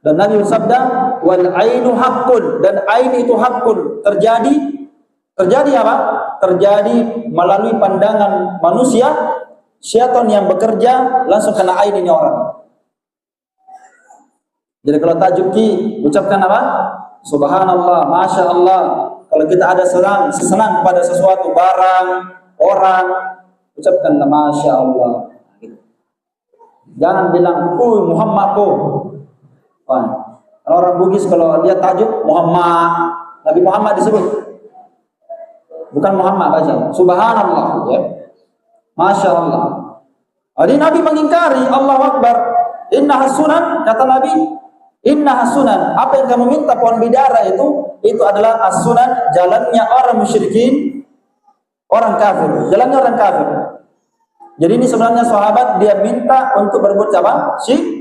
Dan Nabi bersabda, wal ainu haqqun, dan ain itu haqqun, terjadi apa? Terjadi melalui pandangan manusia, syaitan yang bekerja langsung kena ain ini orang. Jadi kalau takjub ucapkan apa? Subhanallah, Masya Allah. Kalau kita ada senang kepada sesuatu, barang, orang, ucapkanlah Masya Allah. Jangan bilang, Muhammadku. Orang Bugis kalau dia takjub Muhammad, Nabi Muhammad disebut, bukan Muhammad aja. Subhanallah, ya. Masya Allah. Jadi Nabi mengingkari Allahu Akbar. Inna hasunan, kata Nabi, inna hasunan. Apa yang kamu minta pohon bidara itu adalah as-sunan, jalannya orang musyrikin, orang kafir, jalannya orang kafir. Jadi ini sebenarnya sahabat dia minta untuk berbuat apa? Syirik.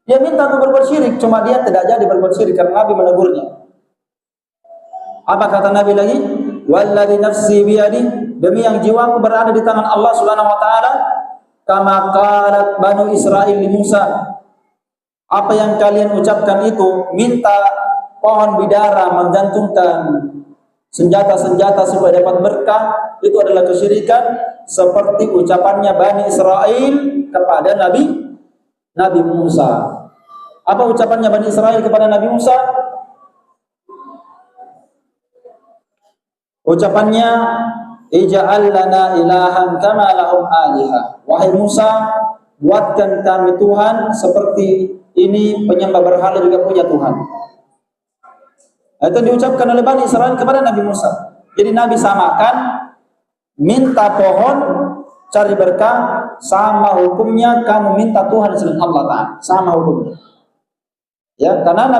Dia minta untuk berbuat syirik, cuma dia tidak jadi berbuat syirik karena Nabi menegurnya. Apa kata Nabi lagi? Walladzi nafsi biyadi, demi yang jiwaku berada di tangan Allah Subhanahu wa taala, kama qalat Banu Israil li Musa. Apa yang kalian ucapkan itu, minta pohon bidara menggantungkan senjata-senjata supaya dapat berkah, itu adalah kesyirikan seperti ucapannya Bani Israil kepada Nabi Musa. Apa ucapannya Bani Israil kepada Nabi Musa? Ucapannya, ij'al lana ilahan kama lahum alihah. Wahai Musa, buatkan kami Tuhan seperti ini penyembah berhala juga punya Tuhan. Itu diucapkan oleh Bani Israil kepada Nabi Musa. Jadi Nabi samakan minta pohon cari berkah sama hukumnya kamu minta Tuhan selain Allah Ta'ala, sama hukumnya. Ya, karena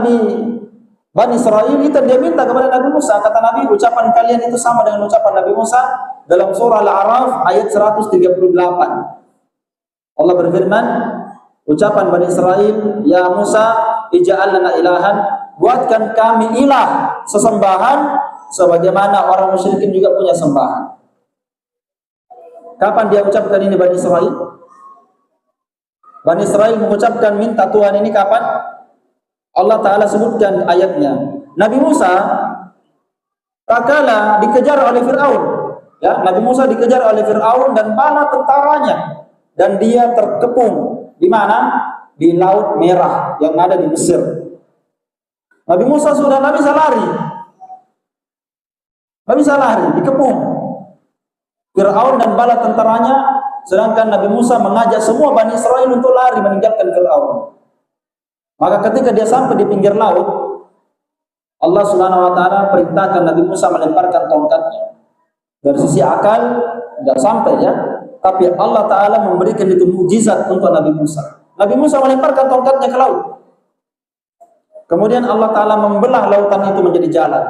Bani Israil itu dia minta kepada Nabi Musa, kata Nabi, ucapan kalian itu sama dengan ucapan Nabi Musa dalam surah Al-A'raf ayat 138. Allah berfirman, ucapan Bani Israil, ya Musa, ij'al lana ilahan, buatkan kami ilah, sesembahan sebagaimana orang musyrikin juga punya sembahan. Kapan dia ucapkan ini Bani Israil? Bani Israil mengucapkan minta Tuhan ini kapan? Allah Ta'ala sebutkan ayatnya. Nabi Musa tak kala dikejar oleh Fir'aun. Ya, Nabi Musa dikejar oleh Fir'aun dan bala tentaranya, dan dia terkepung di mana? Di Laut Merah yang ada di Mesir. Nabi Musa sudah nggak bisa lari, dikepung Fir'aun dan bala tentaranya, sedangkan Nabi Musa mengajak semua Bani Israel untuk lari meninggalkan Fir'aun. Maka ketika dia sampai di pinggir laut, Allah Subhanahu wa taala perintahkan Nabi Musa melemparkan tongkatnya. Dari sisi akal tidak sampai ya, tapi Allah Ta'ala memberikan itu mukjizat untuk Nabi Musa. Nabi Musa melemparkan tongkatnya ke laut. Kemudian Allah Ta'ala membelah lautan itu menjadi jalan.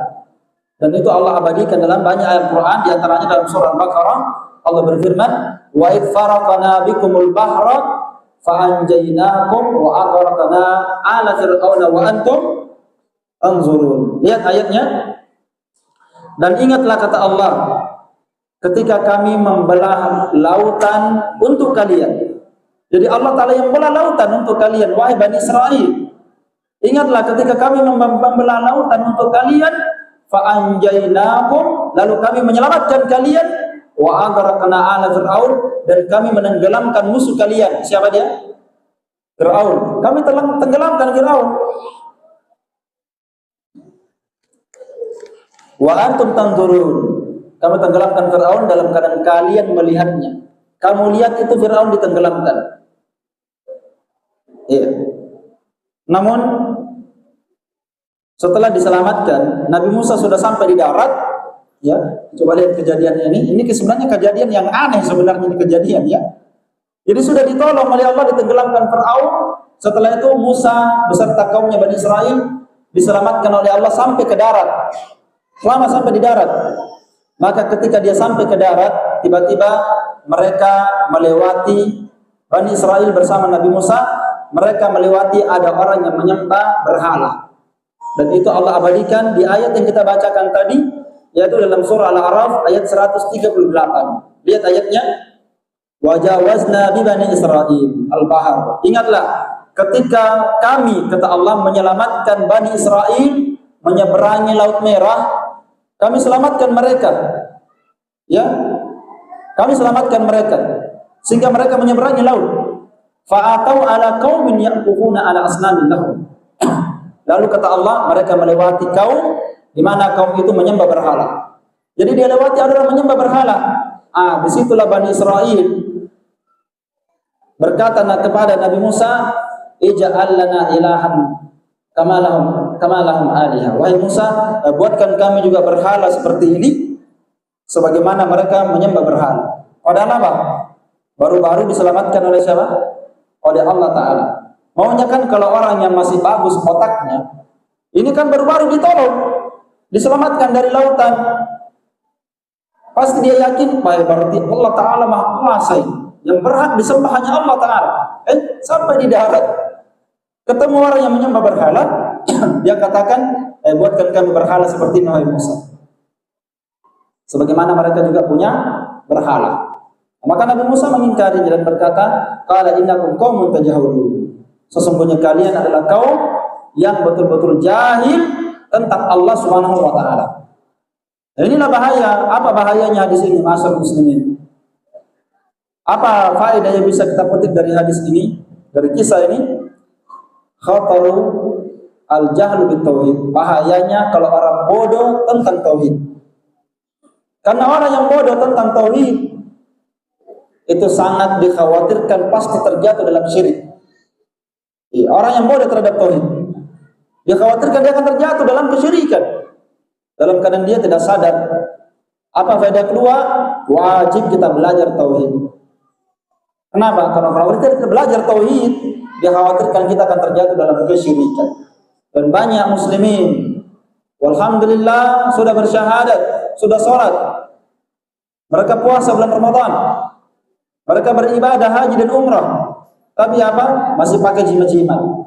Dan itu Allah abadikan dalam banyak ayat Quran, di antaranya dalam surah Al-Baqarah. Allah berfirman, "Wa idh faraqna bikumul bahra fa anjaynakum wa aghraqna ala fir'auna wa antum anzurun." Lihat ayatnya. Dan ingatlah kata Allah, ketika kami membelah lautan untuk kalian. Jadi Allah Ta'ala yang membelah lautan untuk kalian, wahai Bani Israel. Ingatlah ketika kami membelah lautan untuk kalian, fa'anjainakum, lalu kami menyelamatkan kalian, wa aghraqna ala fir'aun, dan kami menenggelamkan musuh kalian. Siapa dia? Fir'aun. Kami telah tenggelamkan Fir'aun. Wa antum tanzurun. Kami tenggelamkan Fir'aun dalam keadaan kalian melihatnya. Kamu lihat itu Fir'aun ditenggelamkan. Iya. Namun setelah diselamatkan, Nabi Musa sudah sampai di darat. Ya, coba lihat kejadian ini. Ini sebenarnya kejadian yang aneh sebenarnya, ini kejadian ya. Jadi sudah ditolong oleh Allah, ditenggelamkan Fir'aun. Setelah itu Musa beserta kaumnya Bani Israel diselamatkan oleh Allah sampai ke darat. Selama sampai di darat, maka ketika dia sampai ke darat, tiba-tiba mereka melewati, Bani Israel bersama Nabi Musa, mereka melewati ada orang yang menyembah berhala. Dan itu Allah abadikan di ayat yang kita bacakan tadi, yaitu dalam surah Al-A'raf ayat 138. Lihat ayatnya. Wajawazna bi Bani Israel al-bahar. Ingatlah ketika kami, kata Allah, menyelamatkan Bani Israel menyeberangi Laut Merah. Kami selamatkan mereka, ya, kami selamatkan mereka sehingga mereka menyeberangi laut. Fa'atau ala qaumin yaqufuna ala asnamin lahum. Lalu kata Allah, mereka melewati kaum di mana kaum itu menyembah berhala. Jadi dia lewati adalah menyembah berhala. Disitulah Bani Israel berkata kepada Nabi Musa, "Ij'al lana ilahan kama lahum alihah." Wahai Musa, buatkan kami juga berhala seperti ini, sebagaimana mereka menyembah berhala. Padahal apa? Baru-baru diselamatkan oleh siapa? Oleh Allah Ta'ala. Maunya kan kalau orang yang masih bagus otaknya, ini kan baru-baru ditolong, diselamatkan dari lautan, pasti dia yakin, berarti Allah Ta'ala Maha Kuasa, yang berhak disembah hanya Allah Ta'ala. Sampai di darat, ketemu orang yang menyembah berhala, dia katakan, buatkan kami berhala seperti Nabi Musa. Sebagaimana mereka juga punya berhala. Maka Nabi Musa mengingkari dan berkata, "Qala innakum qaumun tajahulun." Sesungguhnya kalian adalah kaum yang betul-betul jahil tentang Allah Subhanahu wa taala. Inilah bahaya. Apa bahayanya hadis ini, ma'asyiral muslimin? Apa faedah yang bisa kita petik dari hadis ini, dari kisah ini? Khataru al-jahlu bit-tauhid. Bahayanya kalau orang bodoh tentang tauhid. Karena orang yang bodoh tentang tauhid itu sangat dikhawatirkan pasti terjatuh dalam syirik. Orang yang bodoh terhadap tauhid, dikhawatirkan dia akan terjatuh dalam kesyirikan, dalam keadaan dia tidak sadar. Apa faedah kedua? Wajib kita belajar tauhid. Kenapa? Karena kalau kita belajar tauhid, dikhawatirkan kita akan terjatuh dalam kesyirikan. Dan banyak muslimin, walhamdulillah, sudah bersyahadat, sudah sholat, mereka puasa bulan Ramadan, mereka beribadah haji dan umrah, tapi apa? Masih pakai jimat-jimat.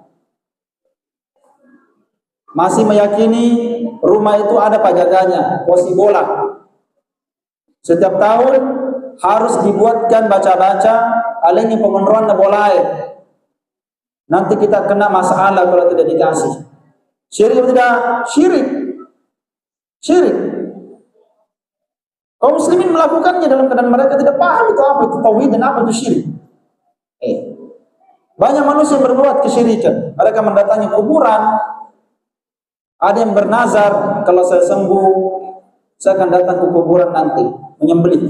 Masih meyakini rumah itu ada penjaganya, posisi bola. Setiap tahun harus dibuatkan baca-baca, aleni pengonron bola. Nanti kita kena masalah kalau tidak dikasih. Syirik atau tidak? Syirik. Syirik. Kaum muslimin melakukannya dalam keadaan mereka tidak paham itu apa itu tauhid dan apa itu syirik. Banyak manusia yang berbuat kesyirikan. Mereka mendatangi kuburan. Ada yang bernazar, kalau saya sembuh, saya akan datang ke kuburan nanti menyembelih.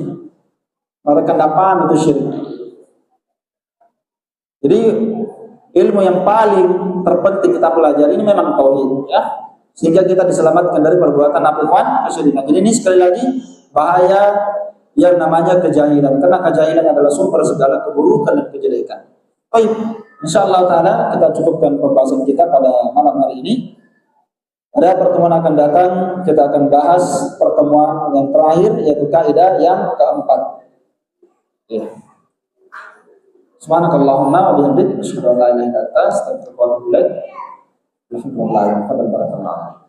Mereka tidak paham itu syirik. Jadi ilmu yang paling terpenting kita pelajari ini memang tauhid, ya, sehingga kita diselamatkan dari perbuatan apa kesyirikan. Jadi ini sekali lagi bahaya yang namanya kejahilan, karena kejahilan adalah sumber segala keburukan dan kejelekan. Baik, insyaallah taala kita cukupkan pembahasan kita pada malam hari ini. Pada pertemuan akan datang kita akan bahas pertemuan yang terakhir, yaitu kaidah yang keempat. Ya. Subhanakallahumma wa bihamdika asyhadu an la ilaha illa anta astaghfiruka wa atubu ilaik. Alhamdulillah.